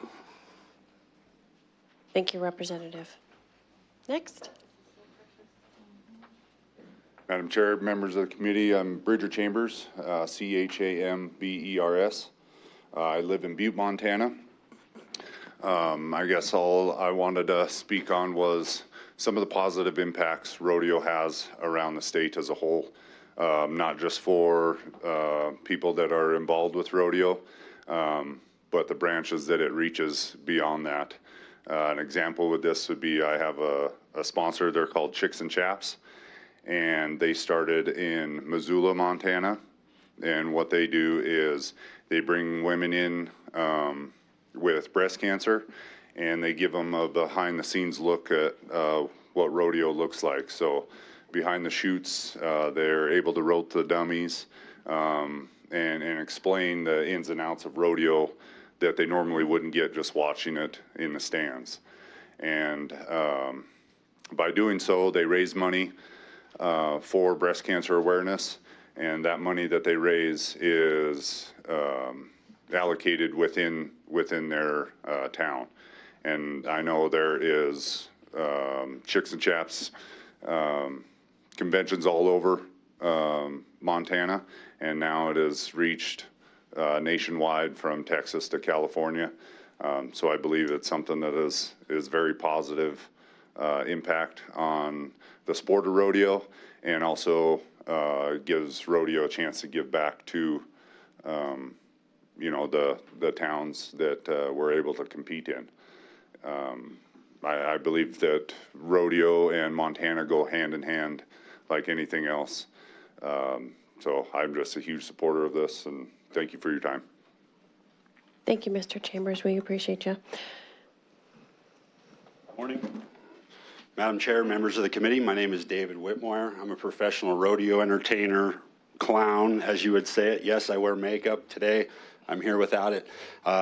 Thank you, Representative. Next. Madam Chair, members of the committee, I'm Bridger Chambers, C-H-A-M-B-E-R-S. I live in Butte, Montana. I guess all I wanted to speak on was some of the positive impacts rodeo has around the state as a whole, not just for people that are involved with rodeo, but the branches that it reaches beyond that. An example with this would be I have a sponsor, they're called Chicks and Chaps, and they started in Missoula, Montana, and what they do is they bring women in with breast cancer, and they give them a behind-the-scenes look at what rodeo looks like. So behind the chutes, they're able to rope the dummies and explain the ins and outs of rodeo that they normally wouldn't get just watching it in the stands. And by doing so, they raise money for breast cancer awareness, and that money that they raise is allocated within their town. And I know there is Chicks and Chaps conventions all over Montana, and now it has reached nationwide from Texas to California. So I believe it's something that is very positive impact on the sport of rodeo, and also gives rodeo a chance to give back to the towns that we're able to compete in. I believe that rodeo and Montana go hand in hand like anything else. So I'm just a huge supporter of this, and thank you for your time. Thank you, Mr. Chambers. We appreciate you. Morning. Madam Chair, members of the committee, my name is David Whitmore. I'm a professional rodeo entertainer, clown, as you would say it. Yes, I wear makeup today. I'm here without it.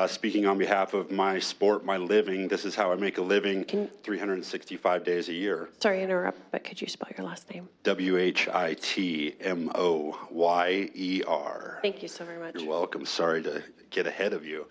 Speaking on behalf of my sport, my living, this is how I make a living 365 days a year. Sorry to interrupt, but could you spell your last name? W-H-I-T-M-O-Y-E-R. Thank you so very much. You're welcome. Sorry to get ahead of you.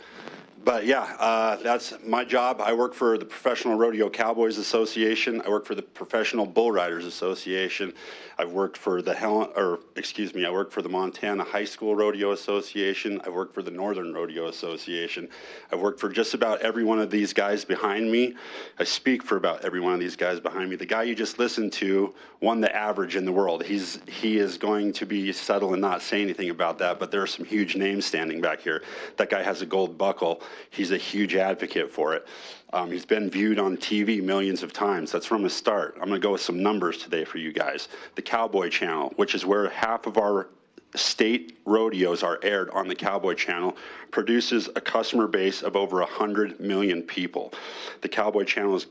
But yeah, that's my job. I work for the Professional Rodeo Cowboys Association. I work for the Professional Bull Riders Association. I've worked for I work for the Montana High School Rodeo Association. I've worked for the Northern Rodeo Association. I've worked for just about every one of these guys behind me. I speak for about every one of these guys behind me. The guy you just listened to won the average in the world. He is going to be subtle and not say anything about that, but there are some huge names standing back here. That guy has a gold buckle. He's a huge advocate for it. He's been viewed on TV millions of times. That's from the start. I'm going to go with some numbers today for you guys. The Cowboy Channel, which is where half of our state rodeos are aired on the Cowboy Channel, produces a customer base of over 100 million people. The Cowboy Channel is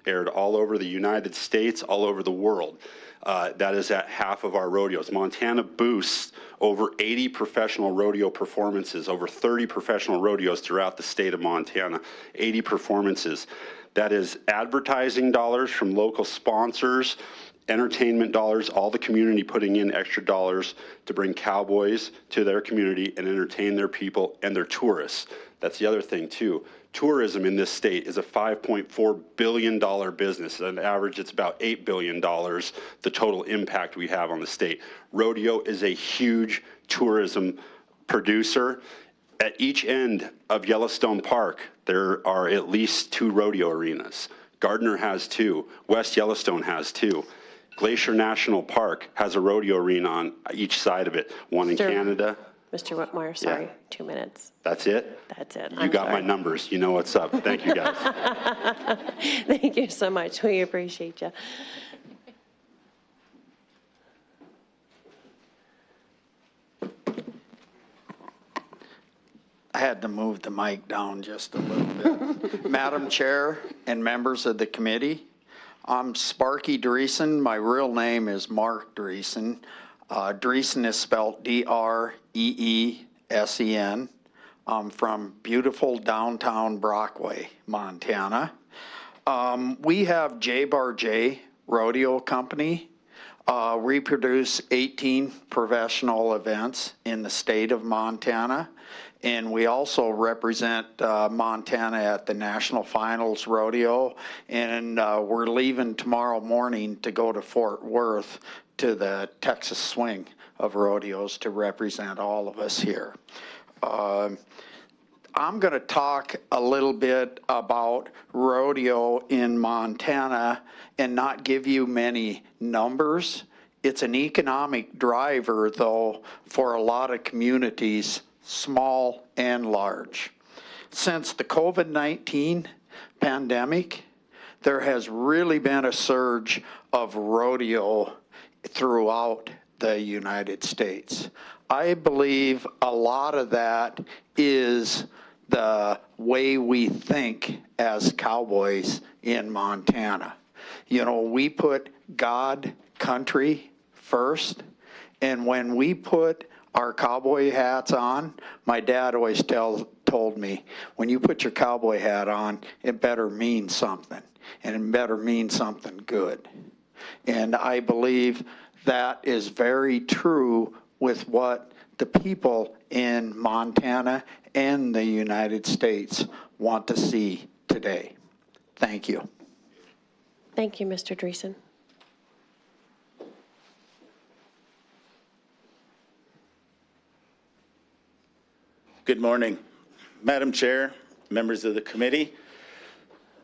aired all over the United States, all over the world. That is at half of our rodeos. Montana boosts over 80 professional rodeo performances, over 30 professional rodeos throughout the state of Montana, 80 performances. That is advertising dollars from local sponsors, entertainment dollars, all the community putting in extra dollars to bring cowboys to their community and entertain their people and their tourists. That's the other thing too. Tourism in this state is a $5.4 billion business. On average, it's about $8 billion, the total impact we have on the state. Rodeo is a huge tourism producer. At each end of Yellowstone Park, there are at least 2 rodeo arenas. Gardner has 2. West Yellowstone has 2. Glacier National Park has a rodeo arena on each side of it, one in Sure. Canada. Mr. Whitmore, sorry, 2 minutes. That's it? That's it. You I'm got my sorry. numbers. You know what's up. Thank you, guys. Thank you so much. We appreciate you. I had to move the mic down just a little bit. Madam Chair and members of the committee, I'm Sparky Dreesen. My real name is Mark Dreesen. Dreesen is spelled D-R-E-E-S-E-N. I'm from beautiful downtown Brockway, Montana. We have J Bar J Rodeo Company. We produce 18 professional events in the state of Montana. And we also represent Montana at the National Finals Rodeo. And we're leaving tomorrow morning to go to Fort Worth to the Texas Swing of Rodeos to represent all of us here. I'm going to talk a little bit about rodeo in Montana and not give you many numbers. It's an economic driver, though, for a lot of communities, small and large. Since the COVID-19 pandemic, there has really been a surge of rodeo throughout the United States. I believe a lot of that is the way we think as cowboys in Montana. You know, we put God, country first, and when we put our cowboy hats on, my dad always told me, when you put your cowboy hat on, it better mean something, and it better mean something good. And I believe that is very true with what the people in Montana and the United States want to see today. Thank you. Thank you, Mr. Dreesen. Good morning, Madam Chair, members of the committee.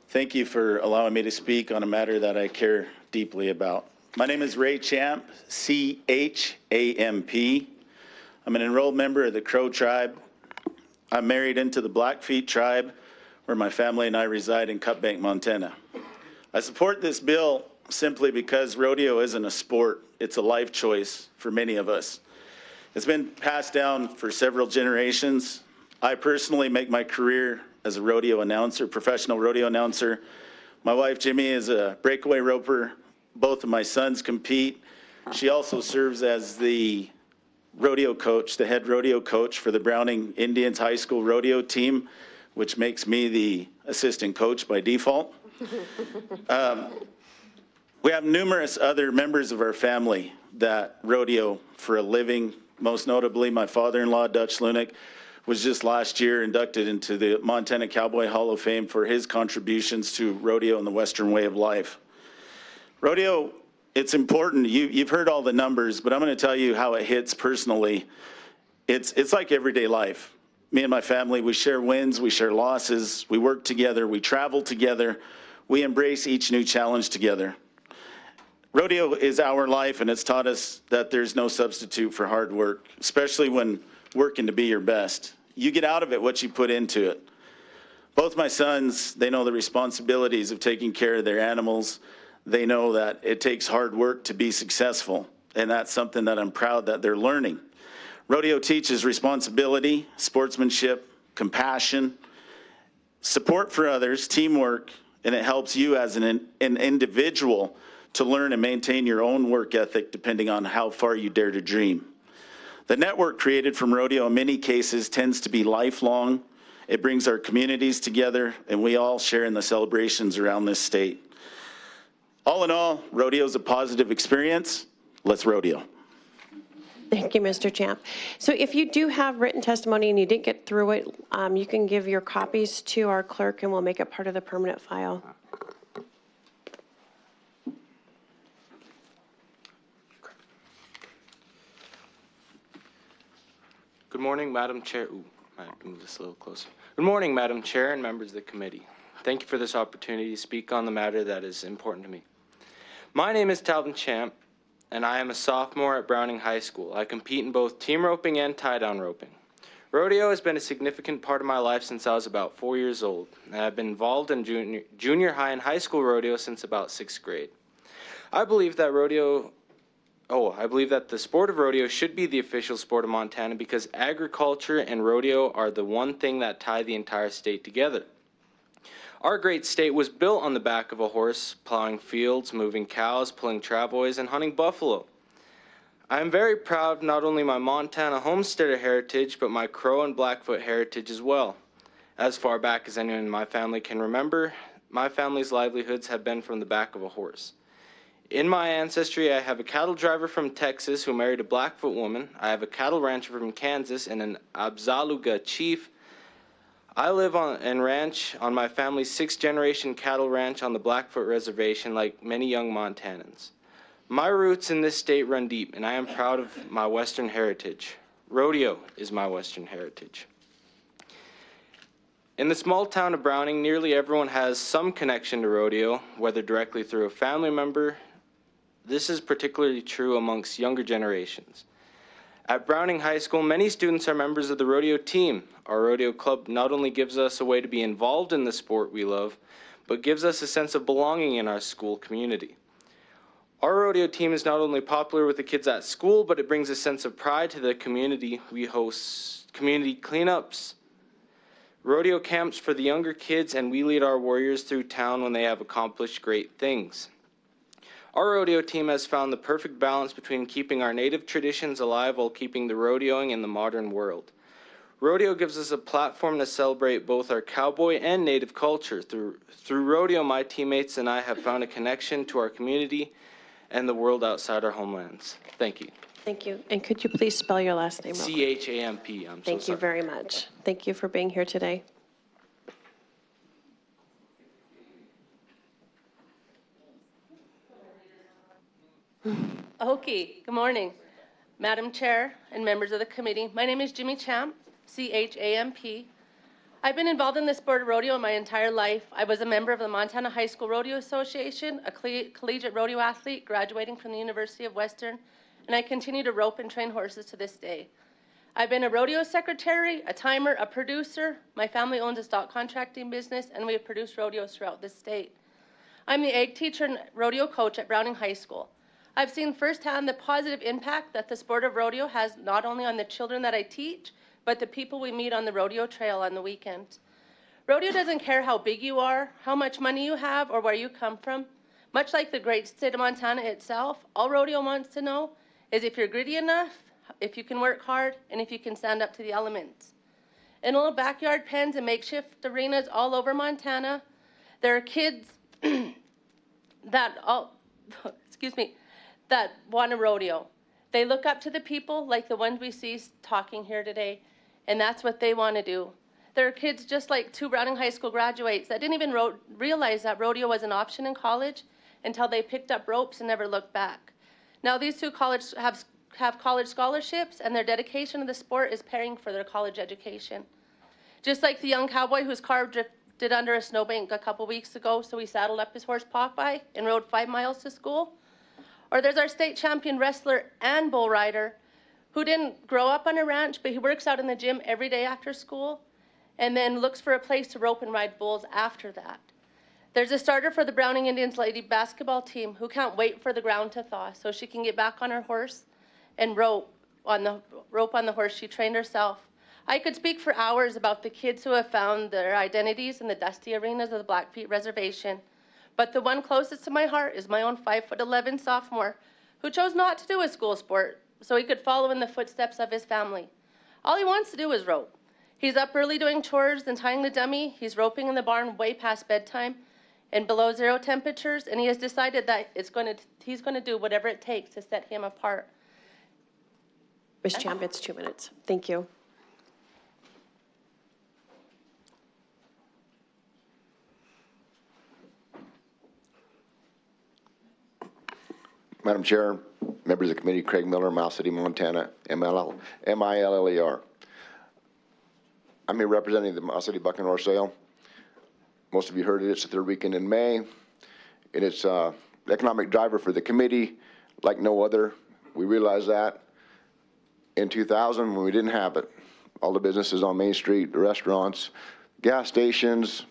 Thank you for allowing me to speak on a matter that I care deeply about. My name is Ray Champ, C-H-A-M-P. I'm an enrolled member of the Crow tribe. I'm married into the Blackfeet tribe, where my family and I reside in Cut Bank, Montana. I support this bill simply because rodeo isn't a sport, it's a life choice for many of us. It's been passed down for several generations. I personally make my career as a rodeo announcer, professional rodeo announcer. My wife, Jimmy, is a breakaway roper. Both of my sons compete. She also serves as the rodeo coach, the head rodeo coach for the Browning Indians High School rodeo team, which makes me the assistant coach by default. We have numerous other members of our family that rodeo for a living. Most notably, my father-in-law, Dutch Lunick, was just last year inducted into the Montana Cowboy Hall of Fame for his contributions to rodeo and the Western way of life. Rodeo, it's important. You've heard all the numbers, but I'm going to tell you how it hits personally. It's like everyday life. Me and my family, we share wins, we share losses, we work together, we travel together, we embrace each new challenge together. Rodeo is our life, and it's taught us that there's no substitute for hard work, especially when working to be your best. You get out of it what you put into it. Both my sons, they know the responsibilities of taking care of their animals. They know that it takes hard work to be successful, and that's something that I'm proud that they're learning. Rodeo teaches responsibility, sportsmanship, compassion, support for others, teamwork, and it helps you as an individual to learn and maintain your own work ethic depending on how far you dare to dream. The network created from rodeo in many cases tends to be lifelong. It brings our communities together, and we all share in the celebrations around this state. All in all, rodeo is a positive experience. Let's rodeo. Thank you, Mr. Champ. So if you do have written testimony and you didn't get through it, you can give your copies to our clerk and we'll make it part of the permanent file. Good morning, Madam Chair. Ooh, I can move this a little closer. Good morning, Madam Chair and members of the committee. Thank you for this opportunity to speak on the matter that is important to me. My name is Talvin Champ, and I am a sophomore at Browning High School. I compete in both team roping and tie-down roping. Rodeo has been a significant part of my life since I was about 4 years old, and I've been involved in junior high and high school rodeo since about 6th grade. I believe that the sport of rodeo should be the official sport of Montana because agriculture and rodeo are the one thing that tie the entire state together. Our great state was built on the back of a horse, plowing fields, moving cows, pulling travois, and hunting buffalo. I am very proud of not only my Montana homesteader heritage, but my Crow and Blackfoot heritage as well. As far back as anyone in my family can remember, my family's livelihoods have been from the back of a horse. In my ancestry, I have a cattle driver from Texas who married a Blackfoot woman. I have a cattle rancher from Kansas and an Absaluga chief. I live and ranch on my family's 6th-generation cattle ranch on the Blackfoot Reservation like many young Montanans. My roots in this state run deep, and I am proud of my Western heritage. Rodeo is my Western heritage. In the small town of Browning, nearly everyone has some connection to rodeo, whether directly through a family member. This is particularly true amongst younger generations. At Browning High School, many students are members of the rodeo team. Our rodeo club not only gives us a way to be involved in the sport we love, but gives us a sense of belonging in our school community. Our rodeo team is not only popular with the kids at school, but it brings a sense of pride to the community. We host community cleanups, rodeo camps for the younger kids, and we lead our warriors through town when they have accomplished great things. Our rodeo team has found the perfect balance between keeping our native traditions alive while keeping the rodeoing in the modern world. Rodeo gives us a platform to celebrate both our cowboy and native culture. Through rodeo, my teammates and I have found a connection to our community and the world outside our homelands. Thank you. Thank you. And could you please spell your last name? C-H-A-M-P. Thank you very much. Thank you for being here today. Okay, good morning, Madam Chair and members of the committee. My name is Jimmy Champ, C-H-A-M-P. I've been involved in the sport of rodeo my entire life. I was a member of the Montana High School Rodeo Association, a collegiate rodeo athlete graduating from the University of Western, and I continue to rope and train horses to this day. I've been a rodeo secretary, a timer, a producer. My family owns a stock contracting business, and we have produced rodeos throughout the state. I'm the ag teacher and rodeo coach at Browning High School. I've seen firsthand the positive impact that the sport of rodeo has not only on the children that I teach, but the people we meet on the rodeo trail on the weekend. Rodeo doesn't care how big you are, how much money you have, or where you come from. Much like the great state of Montana itself, all rodeo wants to know is if you're gritty enough, if you can work hard, and if you can stand up to the elements. In little backyard pens and makeshift arenas all over Montana, there are kids that want a rodeo. They look up to the people like the ones we see talking here today, and that's what they want to do. There are kids just like 2 Browning High School graduates that didn't even realize that rodeo was an option in college until they picked up ropes and never looked back. Now these 2 have college scholarships, and their dedication to the sport is paying for their college education. Just like the young cowboy whose car drifted under a snowbank a couple weeks ago, so he saddled up his horse Popeye and rode 5 miles to school. Or there's our state champion wrestler and bull rider who didn't grow up on a ranch, but he works out in the gym every day after school and then looks for a place to rope and ride bulls after that. There's a starter for the Browning Indians lady basketball team who can't wait for the ground to thaw so she can get back on her horse and rope on the horse she trained herself. I could speak for hours about the kids who have found their identities in the dusty arenas of the Blackfeet Reservation. But the one closest to my heart is my own 5'11" sophomore who chose not to do a school sport so he could follow in the footsteps of his family. All he wants to do is rope. He's up early doing chores and tying the dummy. He's roping in the barn way past bedtime and below 0 temperatures, and he has decided that he's going to do whatever it takes to set him apart. Ms. Champ, it's 2 minutes. Thank you. Madam Chair, members of the committee, Craig Miller, Miles City, Montana, M-I-L-L-E-R. I'm here representing the Miles City Bucking Horse Sale. Most of you heard it. It's the 3rd weekend in May, and it's economic driver for the committee like no other. We realized that in 2000 when we didn't have it. All the businesses on Main Street, the restaurants, gas stations,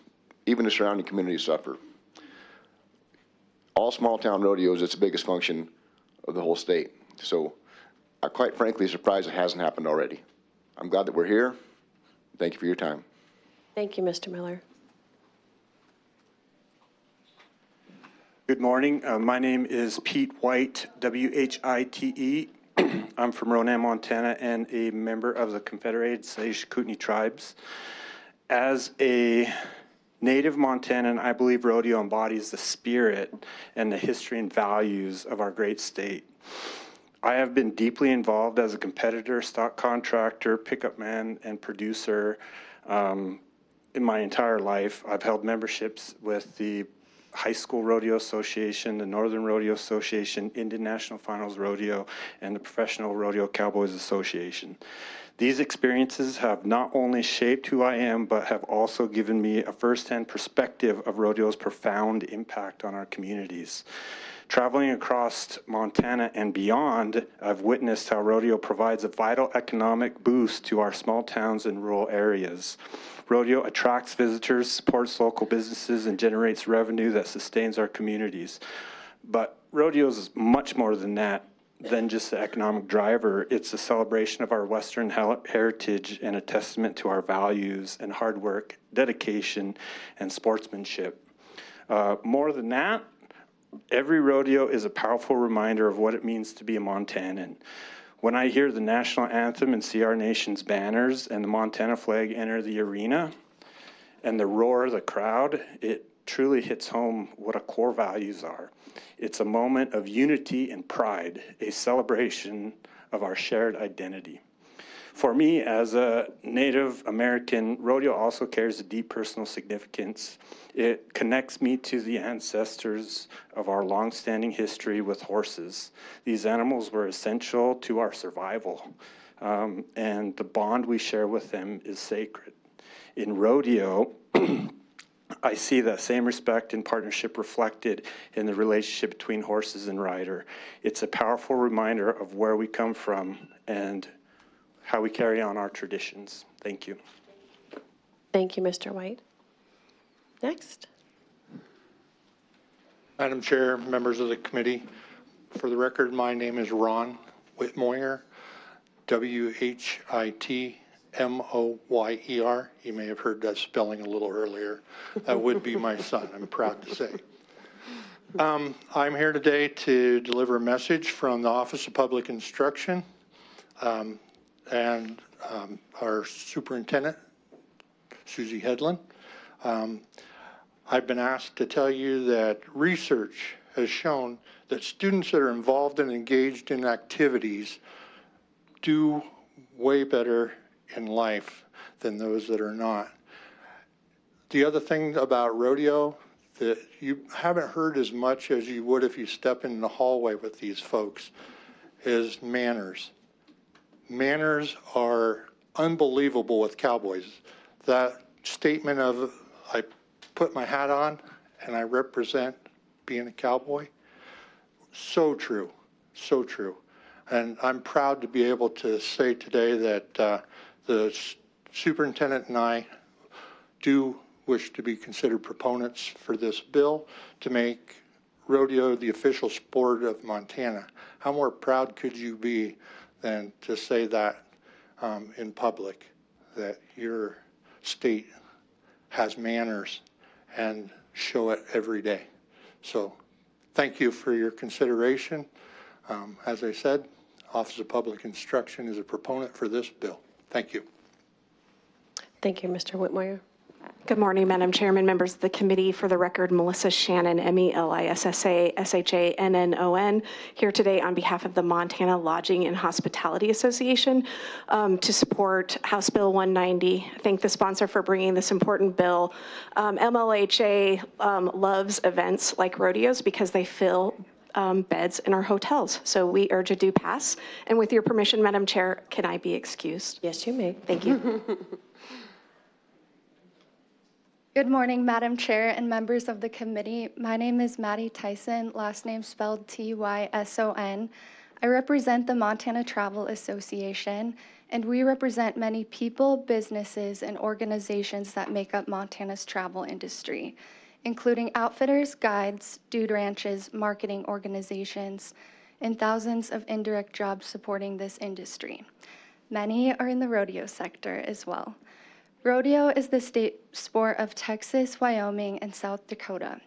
even the surrounding communities suffer. All small town rodeos, it's the biggest function of the whole state. So I'm quite frankly surprised it hasn't happened already. I'm glad that we're here. Thank you for your time. Thank you, Mr. Miller. Good morning. My name is Pete White, W-H-I-T-E. I'm from Ronan, Montana, and a member of the Confederated Salish Kootenai Tribes. As a native Montanan, I believe rodeo embodies the spirit and the history and values of our great state. I have been deeply involved as a competitor, stock contractor, pickup man, and producer in my entire life. I've held memberships with the High School Rodeo Association, the Northern Rodeo Association, Indian National Finals Rodeo, and the Professional Rodeo Cowboys Association. These experiences have not only shaped who I am, but have also given me a firsthand perspective of rodeo's profound impact on our communities. Traveling across Montana and beyond, I've witnessed how rodeo provides a vital economic boost to our small towns and rural areas. Rodeo attracts visitors, supports local businesses, and generates revenue that sustains our communities. But rodeo is much more than that, than just the economic driver. It's a celebration of our Western heritage and a testament to our values and hard work, dedication, and sportsmanship. More than that, every rodeo is a powerful reminder of what it means to be a Montanan. When I hear the national anthem and see our nation's banners and the Montana flag enter the arena and the roar of the crowd, it truly hits home what our core values are. It's a moment of unity and pride, a celebration of our shared identity. For me, as a Native American, rodeo also carries a deep personal significance. It connects me to the ancestors of our longstanding history with horses. These animals were essential to our survival, and the bond we share with them is sacred. In rodeo, I see that same respect and partnership reflected in the relationship between horses and rider. It's a powerful reminder of where we come from and how we carry on our traditions. Thank you. Thank you, Mr. White. Next. Madam Chair, members of the committee, for the record, my name is Ron Whitmoyer, W-H-I-T-M-O-Y-E-R. You may have heard that spelling a little earlier. That would be my son, I'm proud to say. I'm here today to deliver a message from the Office of Public Instruction and our superintendent, Susie Hedlund. I've been asked to tell you that research has shown that students that are involved and engaged in activities do way better in life than those that are not. The other thing about rodeo that you haven't heard as much as you would if you step in the hallway with these folks is manners. Manners are unbelievable with cowboys. That statement of, I put my hat on and I represent being a cowboy, so true, so true. And I'm proud to be able to say today that the superintendent and I do wish to be considered proponents for this bill to make rodeo the official sport of Montana. How more proud could you be than to say that in public, that your state has manners and show it every day. So thank you for your consideration. As I said, Office of Public Instruction is a proponent for this bill. Thank you. Thank you, Mr. Whitmoyer. Good morning, Madam Chairman, members of the committee. For the record, Melissa Shannon, MELISSA-SHANNON, here today on behalf of the Montana Lodging and Hospitality Association to support House Bill 190. I thank the sponsor for bringing this important bill. MLHA loves events like rodeos because they fill beds in our hotels. So we urge a do pass. And with your permission, Madam Chair, can I be excused? Yes, you may. Thank you. Good morning, Madam Chair and members of the committee. My name is Maddie Tyson, last name spelled Tyson. I represent the Montana Travel Association, and we represent many people, businesses, and organizations that make up Montana's travel industry, including outfitters, guides, dude ranches, marketing organizations, and thousands of indirect jobs supporting this industry. Many are in the rodeo sector as well. Rodeo is the state sport of Texas, Wyoming, and South Dakota.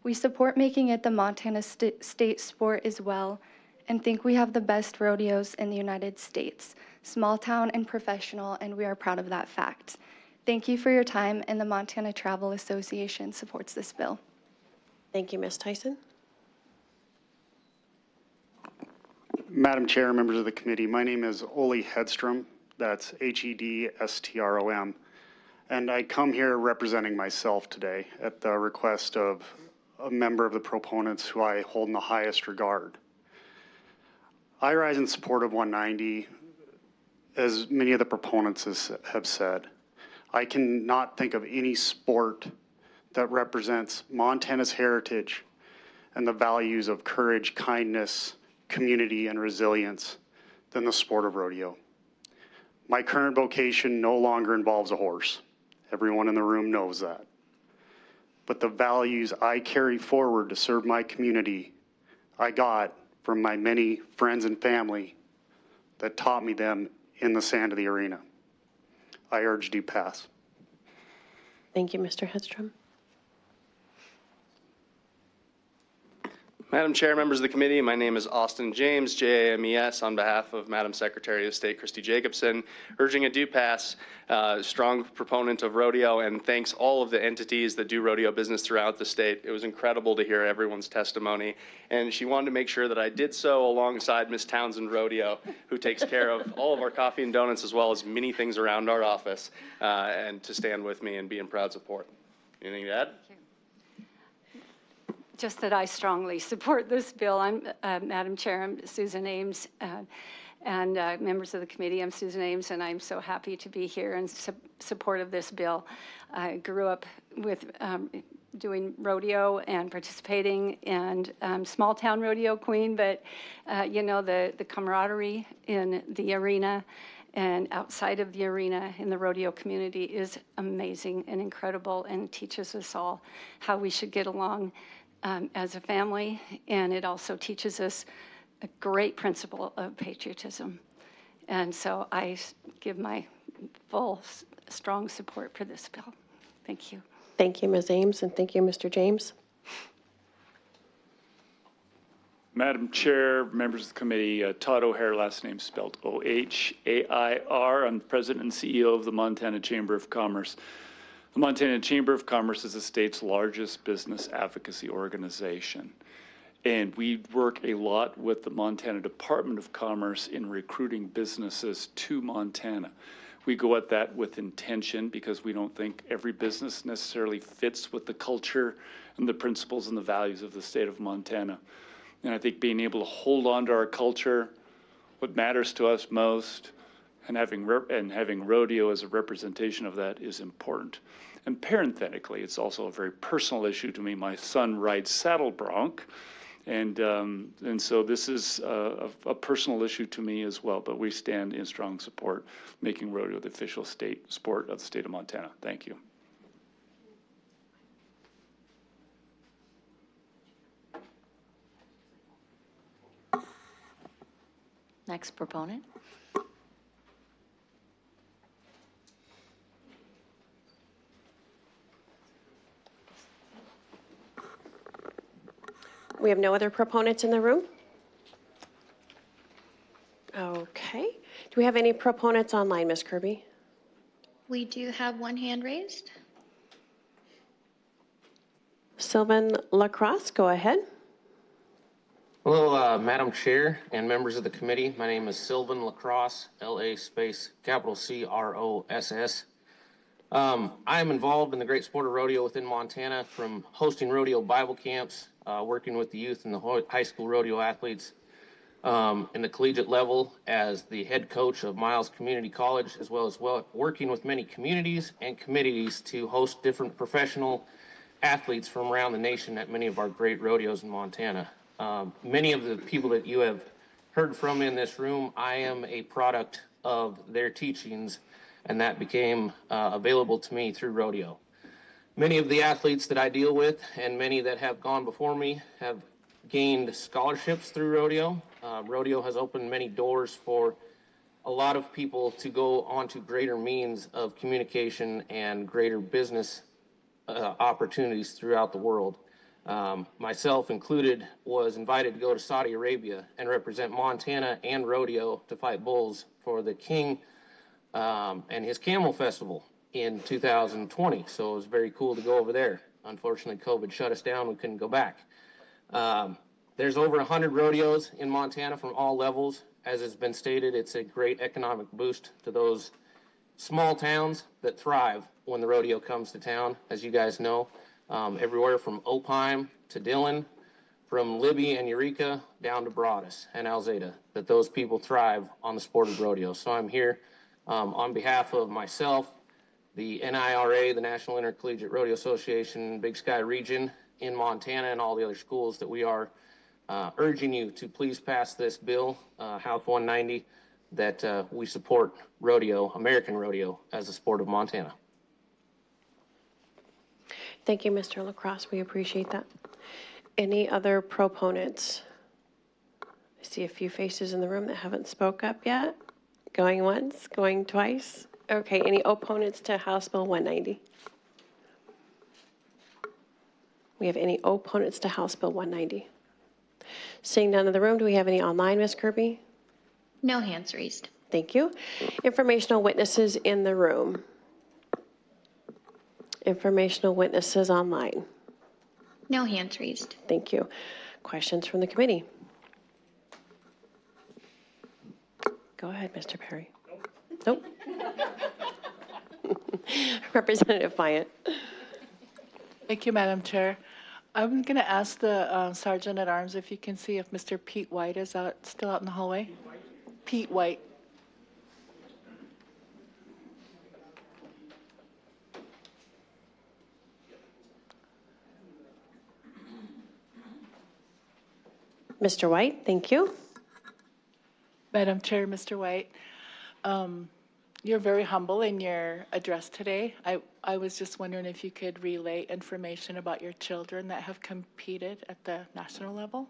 We support making it the Montana state sport as well, and think we have the best rodeos in the United States, small town and professional, and we are proud of that fact. Thank you for your time, and the Montana Travel Association supports this bill. Thank you, Ms. Tyson. Madam Chair, members of the committee, my name is Ole Hedstrom. That's Hedstrom. And I come here representing myself today at the request of a member of the proponents who I hold in the highest regard. I rise in support of 190, as many of the proponents have said. I cannot think of any sport that represents Montana's heritage and the values of courage, kindness, community, and resilience than the sport of rodeo. My current vocation no longer involves a horse. Everyone in the room knows that. But the values I carry forward to serve my community, I got from my many friends and family that taught me them in the sand of the arena. I urge due pass. Thank you, Mr. Hedstrom. Madam Chair, members of the committee, my name is Austin James, JAMES, on behalf of Madam Secretary of State Christy Jacobson, urging a due pass, strong proponent of rodeo, and thanks all of the entities that do rodeo business throughout the state. It was incredible to hear everyone's testimony, and she wanted to make sure that I did so alongside Ms. Townsend Rodeo, who takes care of all of our coffee and donuts as well as many things around our office, and to stand with me and be in proud support. Anything to add? Just that I strongly support this bill. I'm Madam Chair, I'm Susan Ames, and members of the committee, I'm Susan Ames, and I'm so happy to be here in support of this bill. I grew up with doing rodeo and participating, and small town rodeo queen, but you know, the camaraderie in the arena and outside of the arena in the rodeo community is amazing and incredible, and teaches us all how we should get along as a family, and it also teaches us a great principle of patriotism. And so I give my full, strong support for this bill. Thank you. Thank you, Ms. Ames, and thank you, Mr. James. Madam Chair, members of the committee, Todd O'Hare, last name spelled O-H-A-I-R. I'm the President and CEO of the Montana Chamber of Commerce. The Montana Chamber of Commerce is the state's largest business advocacy organization. And we work a lot with the Montana Department of Commerce in recruiting businesses to Montana. We go at that with intention because we don't think every business necessarily fits with the culture and the principles and the values of the state of Montana. And I think being able to hold on to our culture, what matters to us most, and having rodeo as a representation of that is important. And parenthetically, it's also a very personal issue to me. My son rides saddle bronc, and so this is a personal issue to me as well. But we stand in strong support, making rodeo the official state sport of the state of Montana. Thank you. Next proponent. We have no other proponents in the room? Okay. Do we have any proponents online, Ms. Kirby? We do have one hand raised. Sylvan Lacrosse, go ahead. Hello, Madam Chair and members of the committee. My name is Sylvan Lacrosse, LA_CROSS. I am involved in the great sport of rodeo within Montana, from hosting rodeo Bible camps, working with the youth and the high school rodeo athletes, in the collegiate level as the head coach of Miles Community College, as well as working with many communities and committees to host different professional athletes from around the nation at many of our great rodeos in Montana. Many of the people that you have heard from in this room, I am a product of their teachings, and that became available to me through rodeo. Many of the athletes that I deal with and many that have gone before me have gained scholarships through rodeo. Rodeo has opened many doors for a lot of people to go on to greater means of communication and greater business opportunities throughout the world. Myself included was invited to go to Saudi Arabia and represent Montana and rodeo to fight bulls for the king and his camel festival in 2020. So it was very cool to go over there. Unfortunately, COVID shut us down. We couldn't go back. There's over 100 rodeos in Montana from all levels. As has been stated, it's a great economic boost to those small towns that thrive when the rodeo comes to town, as you guys know. Everywhere from Opheim to Dillon, from Libby and Eureka down to Broadus and Alzada, that those people thrive on the sport of rodeo. So I'm here on behalf of myself, the NIRA, the National Intercollegiate Rodeo Association, Big Sky Region in Montana, and all the other schools, that we are urging you to please pass this bill, House 190, that we support rodeo, American rodeo, as a sport of Montana. Thank you, Mr. LaCrosse. We appreciate that. Any other proponents? I see a few faces in the room that haven't spoke up yet. Going once, going twice. Okay, any opponents to House Bill 190? We have any opponents to House Bill 190? Seeing none in the room, do we have any online, Ms. Kirby? No hands raised. Thank you. Informational witnesses in the room. Informational witnesses online. No hands raised. Thank you. Questions from the committee? Go ahead, Mr. Perry. Nope. Representative Bryant. Thank you, Madam Chair. I'm going to ask the Sergeant at Arms if you can see if Mr. Pete White is still out in the hallway. Pete White. Mr. White, thank you. Madam Chair, Mr. White, you're very humble in your address today. I was just wondering if you could relay information about your children that have competed at the national level.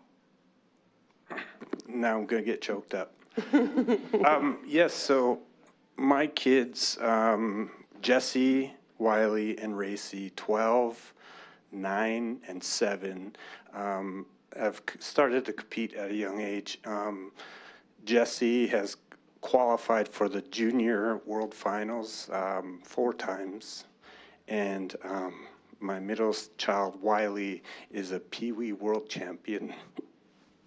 Now I'm going to get choked up. Yes, so my kids, Jesse, Wiley, and Racy, 12, 9, and 7, have started to compete at a young age. Jesse has qualified for the Junior World Finals 4 times, and my middle child, Wiley, is a Pee Wee World Champion.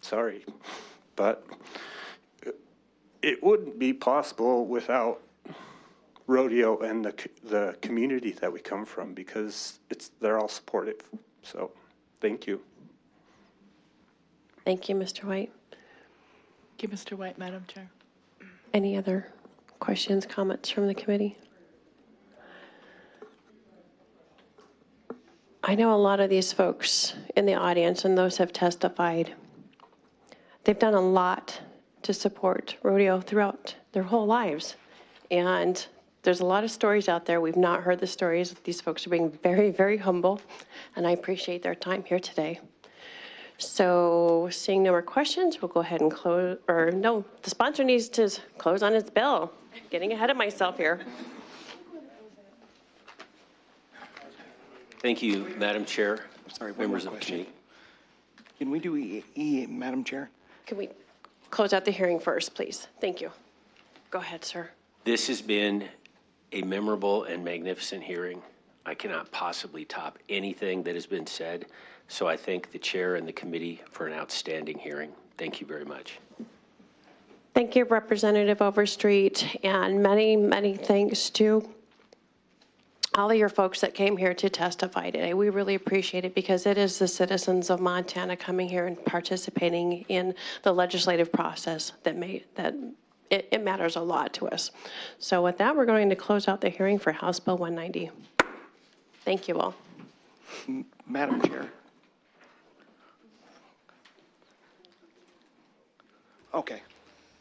Sorry, but it wouldn't be possible without rodeo and the community that we come from, because they're all supportive. So, thank you. Thank you, Mr. White. Thank you, Mr. White, Madam Chair. Any other questions, comments from the committee? I know a lot of these folks in the audience, and those have testified. They've done a lot to support rodeo throughout their whole lives. And there's a lot of stories out there. We've not heard the stories. These folks are being very, very humble, and I appreciate their time here today. So seeing no more questions, we'll go ahead and close, or no, the sponsor needs to close on his bill. Getting ahead of myself here. Thank you, Madam Chair. Sorry, members of the committee. Can we do E, Madam Chair? Can we close out the hearing first, please? Thank you. Go ahead, sir. This has been a memorable and magnificent hearing. I cannot possibly top anything that has been said. So I thank the chair and the committee for an outstanding hearing. Thank you very much. Thank you, Representative Overstreet, and many, many thanks to all of your folks that came here to testify today. We really appreciate it because it is the citizens of Montana coming here and participating in the legislative process that it matters a lot to us. So with that, we're going to close out the hearing for House Bill 190. Thank you all. Madam Chair. Okay,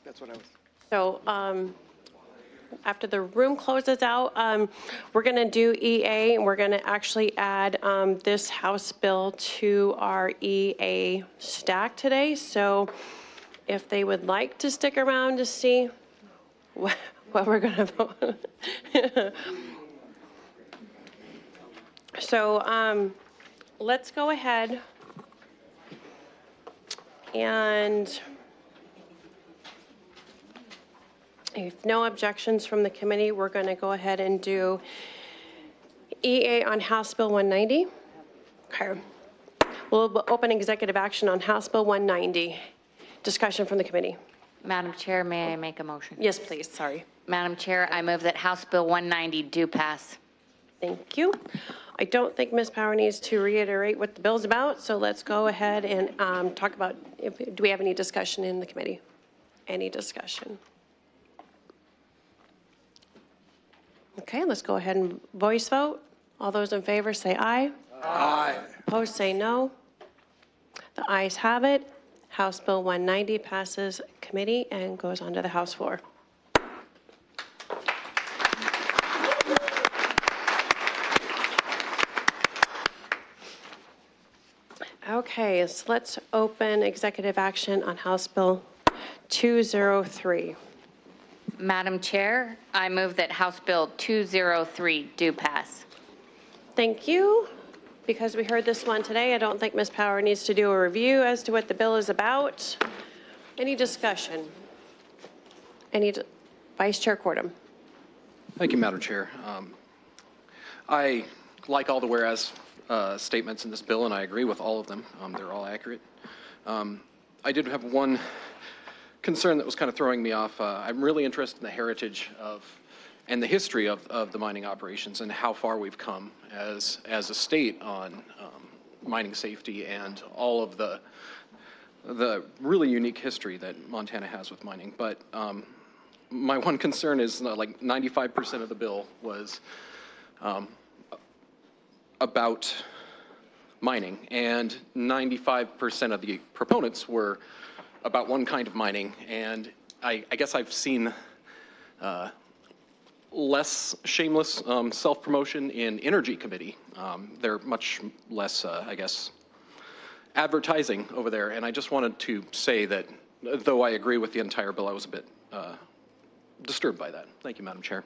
that's what I was. So after the room closes out, we're going to do EA, and we're going to actually add this House bill to our EA stack today. So if they would like to stick around to see what we're going to vote. So let's go ahead and if no objections from the committee, we're going to go ahead and do EA on House Bill 190. Okay. We'll open executive action on House Bill 190. Discussion from the committee. Madam Chair, may I make a motion? Yes, please. Sorry. Madam Chair, I move that House Bill 190 do pass. Thank you. I don't think Ms. Power needs to reiterate what the bill's about, so let's go ahead and talk about, do we have any discussion in the committee? Any discussion? Okay, let's go ahead and voice vote. All those in favor say aye. Aye. Opposed say no. The ayes have it. House Bill 190 passes committee and goes onto the House floor. Okay, so let's open executive action on House Bill 203. Madam Chair, I move that House Bill 203 do pass. Thank you. Because we heard this one today, I don't think Ms. Power needs to do a review as to what the bill is about. Any discussion? Vice Chair Cordum. Thank you, Madam Chair. I like all the whereas statements in this bill, and I agree with all of them. They're all accurate. I did have one concern that was kind of throwing me off. I'm really interested in the heritage of and the history of the mining operations and how far we've come as a state on mining safety and all of the really unique history that Montana has with mining. But my one concern is like 95% of the bill was about mining, and 95% of the proponents were about one kind of mining. And I guess I've seen less shameless self-promotion in Energy Committee. They're much less, I guess, advertising over there. And I just wanted to say that, though I agree with the entire bill, I was a bit disturbed by that. Thank you, Madam Chair.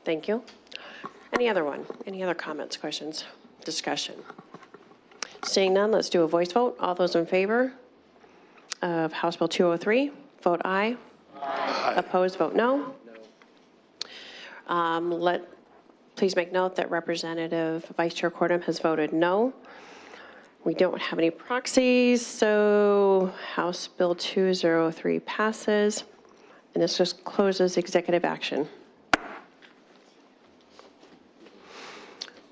Thank you. Any other one? Any other comments, questions, discussion? Seeing none, let's do a voice vote. All those in favor of House Bill 203, vote aye. Aye. Opposed, vote no. Please make note that Representative Vice Chair Cordum has voted no. We don't have any proxies, so House Bill 203 passes, and this just closes executive action.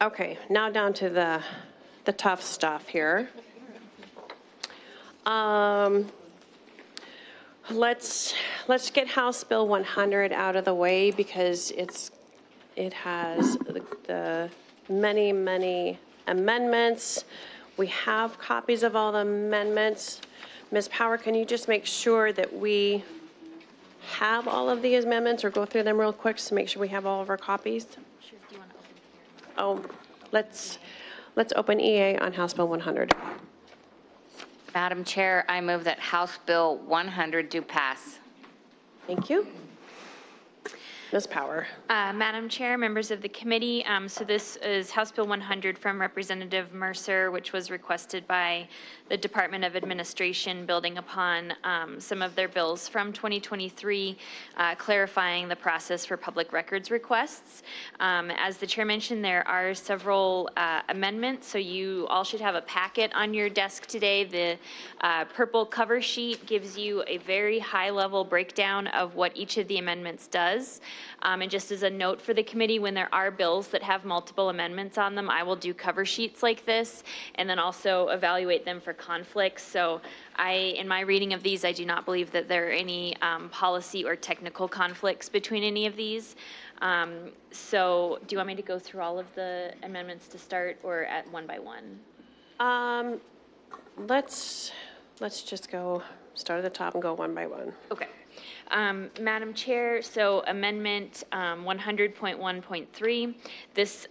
Okay, now down to the tough stuff here. Let's get House Bill 100 out of the way because it has the many amendments. We have copies of all the amendments. Ms. Power, can you just make sure that we have all of the amendments or go through them real quick to make sure we have all of our copies? Sure. Do you want to open the Oh, hearing? let's open EA on House Bill 100. Madam Chair, I move that House Bill 100 do pass. Thank you. Ms. Power. Madam Chair, members of the committee, so this is House Bill 100 from Representative Mercer, which was requested by the Department of Administration, building upon some of their bills from 2023, clarifying the process for public records requests. As the chair mentioned, there are several amendments, so you all should have a packet on your desk today. The purple cover sheet gives you a very high-level breakdown of what each of the amendments does. And just as a note for the committee, when there are bills that have multiple amendments on them, I will do cover sheets like this and then also evaluate them for conflicts. So in my reading of these, I do not believe that there are any policy or technical conflicts between any of these. So do you want me to go through all of the amendments to start or at one by one? Let's just go, start at the top and go one by one. Okay. Madam Chair, so amendment 100.1.3. This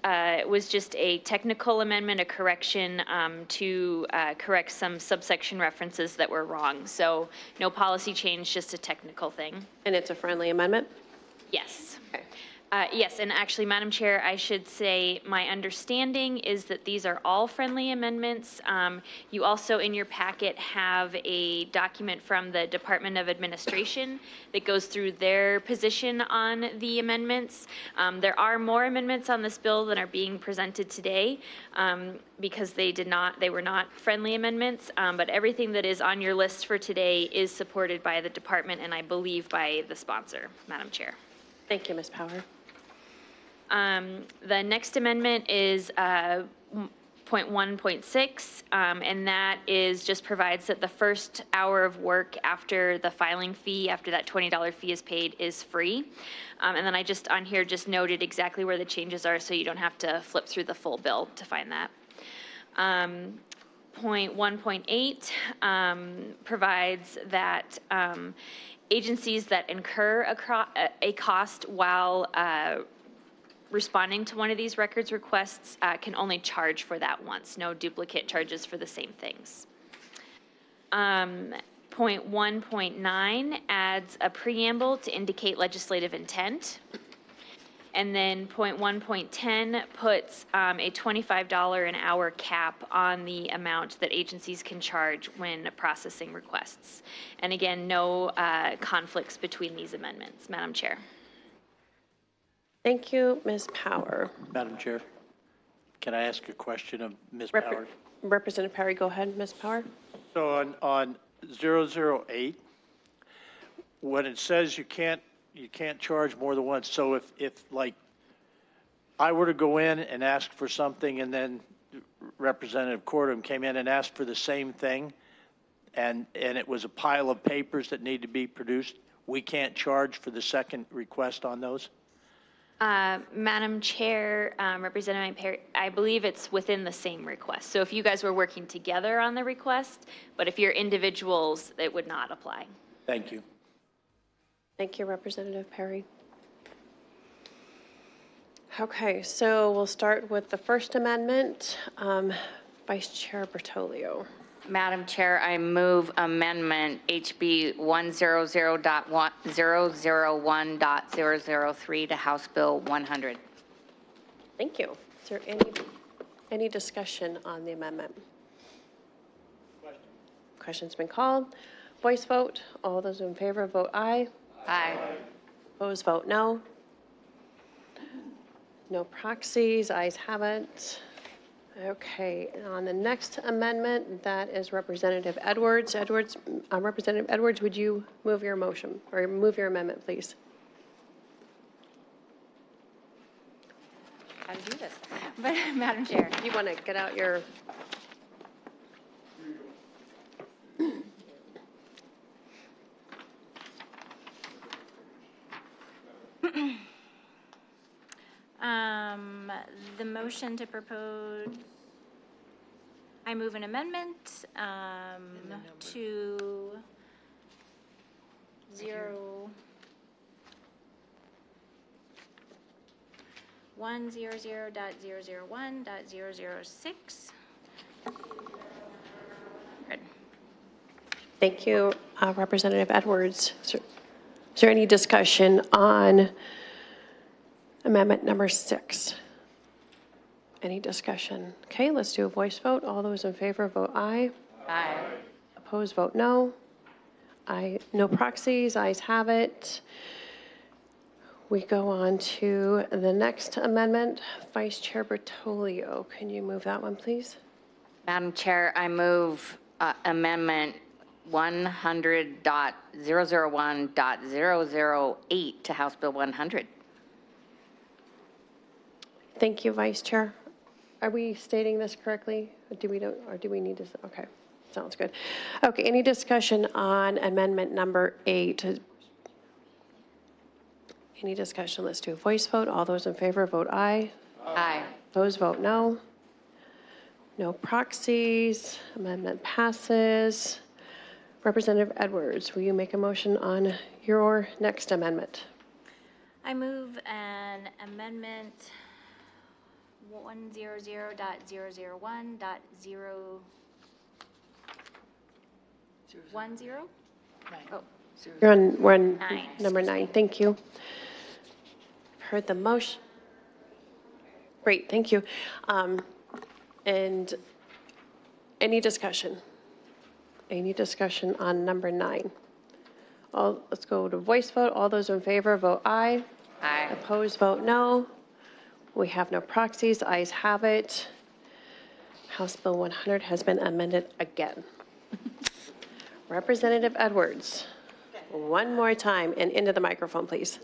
was just a technical amendment, a correction to correct some subsection references that were wrong. So no policy change, just a technical thing. And it's a friendly amendment? Yes. Yes, and actually, Madam Chair, I should say my understanding is that these are all friendly amendments. You also, in your packet, have a document from the Department of Administration that goes through their position on the amendments. There are more amendments on this bill than are being presented today because they were not friendly amendments, but everything that is on your list for today is supported by the department and I believe by the sponsor, Madam Chair. Thank you, Ms. Power. The next amendment is 0.1.6, and that just provides that the first hour of work after the filing fee, after that $20 fee is paid, is free. And then I just on here just noted exactly where the changes are so you don't have to flip through the full bill to find that. 0.1.8 provides that agencies that incur a cost while responding to one of these records requests can only charge for that once, no duplicate charges for the same things. 0.1.9 adds a preamble to indicate legislative intent. And then 0.1.10 puts a $25 an hour cap on the amount that agencies can charge when processing requests. And again, no conflicts between these amendments. Madam Chair. Thank you, Ms. Power. Madam Chair, can I ask a question of Ms. Power? Representative Perry, go ahead, Ms. Power. So on 008, when it says you can't charge more than once, so if like I were to go in and ask for something and then Representative Cordum came in and asked for the same thing and it was a pile of papers that need to be produced, we can't charge for the second request on those? Madam Chair, Representative Perry, I believe it's within the same request. So if you guys were working together on the request, but if you're individuals, it would not apply. Thank you. Thank you, Representative Perry. Okay, so we'll start with the First Amendment. Vice Chair Bertolio. Madam Chair, I move amendment HB 100.001.003 to House Bill 100. Thank you. Is there any discussion on the amendment? Question's been called. Voice vote. All those in favor vote aye. Aye. Opposed vote no. No proxies. Ayes have it. Okay, and on the next amendment, that is Representative Edwards. Representative Edwards, would you move your motion or move your amendment, please? How to do this. But, Madam Chair. You want to get out your... The motion to propose, I move an amendment to 100.001.006. Good. Thank you, Representative Edwards. Is there any discussion on amendment number 6? Any discussion? Okay, let's do a voice vote. All those in favor vote aye. Aye. Opposed vote no. No proxies. Ayes have it. We go on to the next amendment. Vice Chair Bertolio, can you move that one, please? Madam Chair, I move amendment 100.001.008 to House Bill 100. Thank you, Vice Chair. Are we stating this correctly? Or do we need to, okay, sounds good. Okay, any discussion on amendment number 8? Any discussion? Let's do a voice vote. All those in favor vote aye. Aye. Opposed vote no. No proxies. Amendment passes. Representative Edwards, will you make a motion on your next amendment? I move an amendment 100.001.010. Oh, We're on Nine, number 9. Thank you. Heard the motion. Great, thank you. And any discussion? Any discussion on number 9? Let's go to voice vote. All those in favor vote aye. Aye. Opposed vote no. We have no proxies. Ayes have it. House Bill 100 has been amended again. Representative Edwards, one more time and into the microphone, please.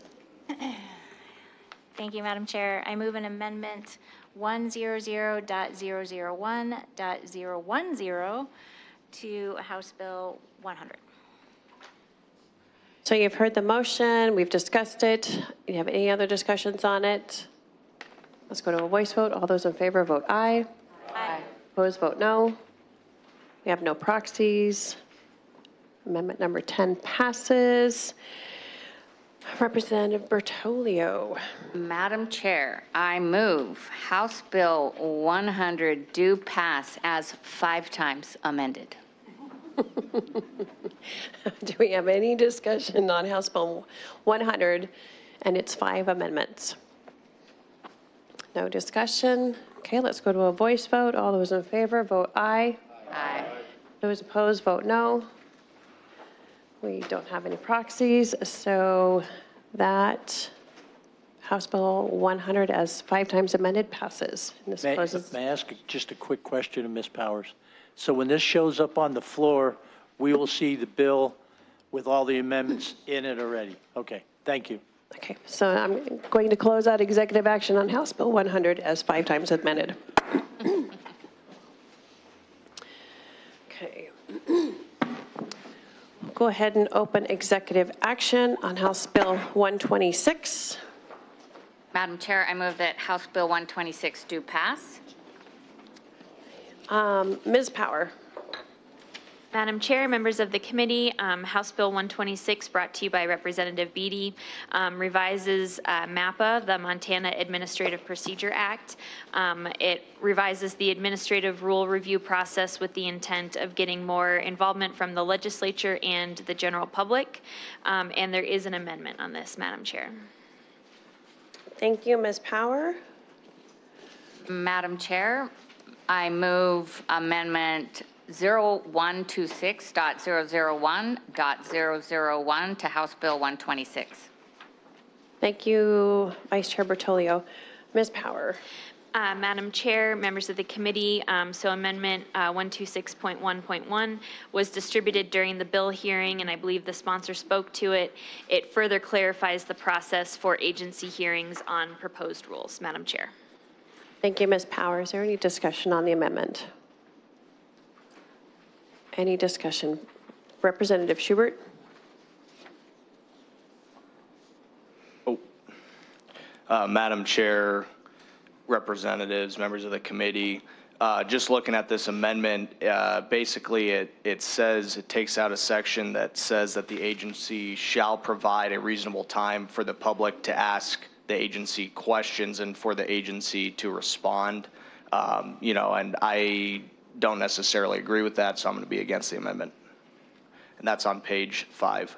Thank you, Madam Chair. I move an amendment 100.001.010 to House Bill 100. So you've heard the motion. We've discussed it. You have any other discussions on it? Let's go to a voice vote. All those in favor vote aye. Aye. Opposed vote no. We have no proxies. Amendment number 10 passes. Representative Bertolio. Madam Chair, I move House Bill 100 do pass as 5 times amended. Do we have any discussion on House Bill 100 and its 5 amendments? No discussion. Okay, let's go to a voice vote. All those in favor vote aye. Aye. Those opposed vote no. We don't have any proxies, so that House Bill 100 as 5 times amended passes. And this closes. May I ask just a quick question of Ms. Powers? So when this shows up on the floor, we will see the bill with all the amendments in it already? Okay, thank you. Okay, so I'm going to close out executive action on House Bill 100 as 5 times amended. Okay. Go ahead and open executive action on House Bill 126. Madam Chair, I move that House Bill 126 do pass. Ms. Power. Madam Chair, members of the committee, House Bill 126, brought to you by Representative Beatty, revises MAPA, the Montana Administrative Procedure Act. It revises the administrative rule review process with the intent of getting more involvement from the legislature and the general public. And there is an amendment on this, Madam Chair. Thank you, Ms. Power. Madam Chair, I move amendment 0126.001.001 to House Bill 126. Thank you, Vice Chair Bertolio. Ms. Power. Madam Chair, members of the committee, so Amendment 126.1.1 was distributed during the bill hearing, and I believe the sponsor spoke to it. It further clarifies the process for agency hearings on proposed rules. Madam Chair. Thank you, Ms. Power. Is there any discussion on the amendment? Any discussion? Representative Schubert? Madam Chair, representatives, members of the committee, just looking at this amendment, basically it says, it takes out a section that says that the agency shall provide a reasonable time for the public to ask the agency questions and for the agency to respond. And I don't necessarily agree with that, so I'm going to be against the amendment. And that's on page 5.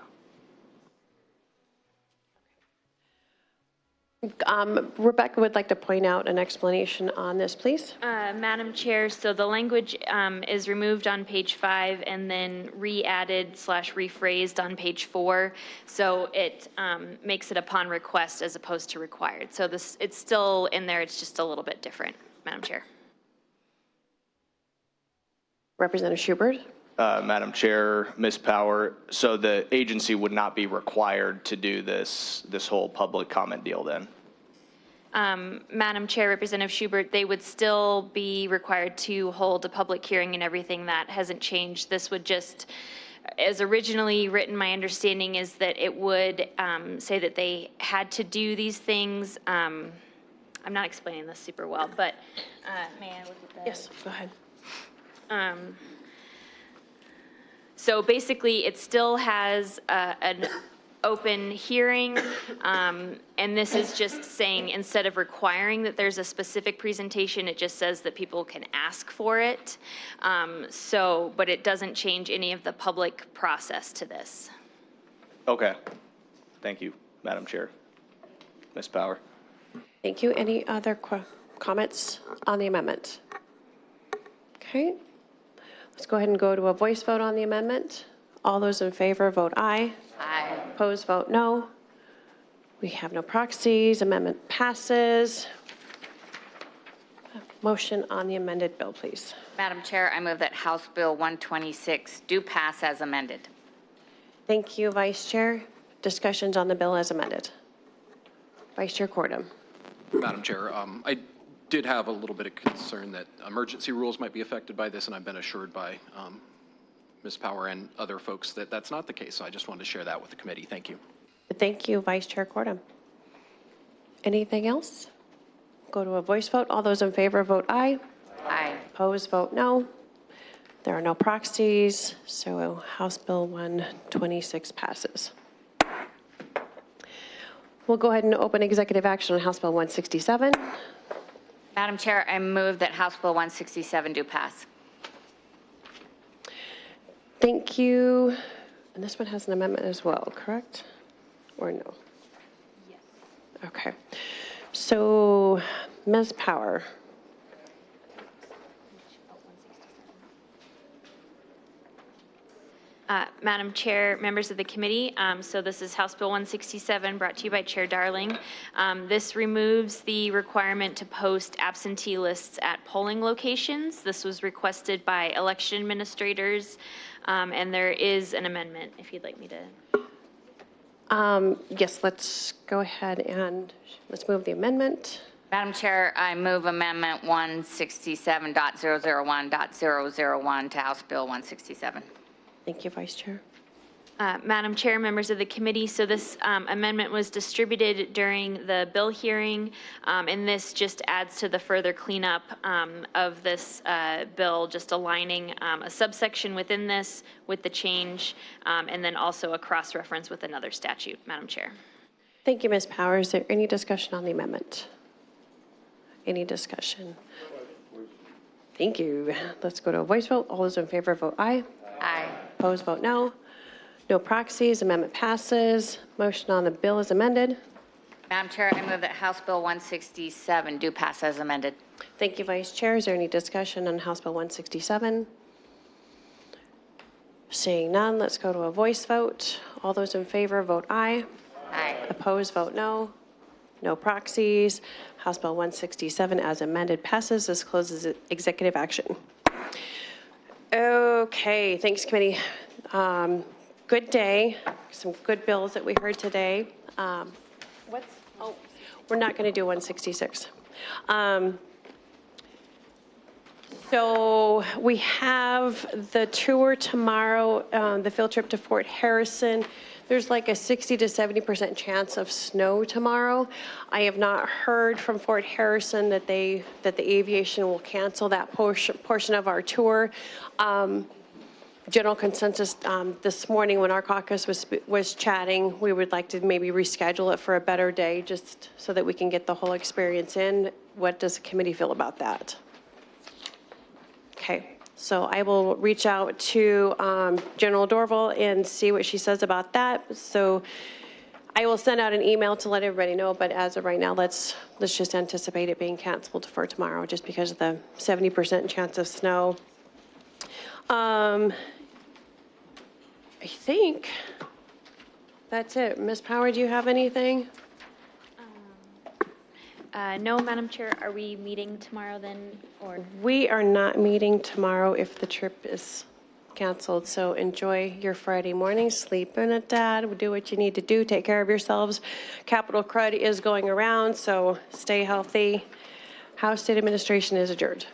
Rebecca would like to point out an explanation on this, please. Madam Chair, so the language is removed on page 5 and then re-added / rephrased on page 4. So it makes it upon request as opposed to required. So this, it's still in there, it's just a little bit different, Madam Chair. Representative Schubert? Madam Chair, Ms. Power, so the agency would not be required to do this whole public comment deal then? Madam Chair, Representative Schubert, they would still be required to hold a public hearing and everything. That hasn't changed. This would just, as originally written, my understanding is that it would say that they had to do these things. I'm not explaining this super well, but may I look at that? Yes, go ahead. So basically, it still has an open hearing, and this is just saying, instead of requiring that there's a specific presentation, it just says that people can ask for it. But it doesn't change any of the public process to this. Okay. Thank you, Madam Chair. Ms. Power. Thank you. Any other comments on the amendment? Okay. Let's go ahead and go to a voice vote on the amendment. All those in favor vote aye. Aye. Opposed vote no. We have no proxies. Amendment passes. Motion on the amended bill, please. Madam Chair, I move that House Bill 126 do pass as amended. Thank you, Vice Chair. Discussions on the bill as amended. Vice Chair Cordum. Madam Chair, I did have a little bit of concern that emergency rules might be affected by this, and I've been assured by Ms. Power and other folks that that's not the case. So I just wanted to share that with the committee. Thank you. Thank you, Vice Chair Cordum. Anything else? Go to a voice vote. All those in favor vote aye. Aye. Opposed vote no. There are no proxies, so House Bill 126 passes. We'll go ahead and open executive action on House Bill 167. Madam Chair, I move that House Bill 167 do pass. Thank you. And this one has an amendment as well, correct? Or no? Yes. Okay. So, Ms. Power. Madam Chair, members of the committee, so this is House Bill 167 brought to you by Chair Darling. This removes the requirement to post absentee lists at polling locations. This was requested by election administrators, and there is an amendment if you'd like me to. Yes, let's go ahead and let's move the amendment. Madam Chair, I move Amendment 167.001.001 to House Bill 167. Thank you, Vice Chair. Madam Chair, members of the committee, so this amendment was distributed during the bill hearing, and this just adds to the further cleanup of this bill, just aligning a subsection within this with the change, and then also a cross-reference with another statute, Madam Chair. Thank you, Ms. Power. Is there any discussion on the amendment? Any discussion? Thank you. Let's go to a voice vote. All those in favor vote aye. Aye. Opposed vote no. No proxies. Amendment passes. Motion on the bill is amended. Madam Chair, I move that House Bill 167 do pass as amended. Thank you, Vice Chair. Is there any discussion on House Bill 167? Seeing none, let's go to a voice vote. All those in favor vote aye. Aye. Opposed vote no. No proxies. House Bill 167 as amended passes. This closes executive action. Okay, thanks, committee. Good day. Some good bills that we heard today. We're not going to do 166. So we have the tour tomorrow, the field trip to Fort Harrison. There's like a 60 to 70% chance of snow tomorrow. I have not heard from Fort Harrison that the aviation will cancel that portion of our tour. General consensus this morning when our caucus was chatting, we would like to maybe reschedule it for a better day just so that we can get the whole experience in. What does the committee feel about that? Okay, so I will reach out to General Dorval and see what she says about that. So I will send out an email to let everybody know, but as of right now, let's just anticipate it being canceled for tomorrow just because of the 70% chance of snow. I think that's it. Ms. Power, do you have anything? No, Madam Chair, are we meeting tomorrow then, or? We are not meeting tomorrow if the trip is canceled. So enjoy your Friday morning. Sleep in it, Dad. Do what you need to do. Take care of yourselves. Capital crud is going around, so stay healthy. House State Administration is adjourned.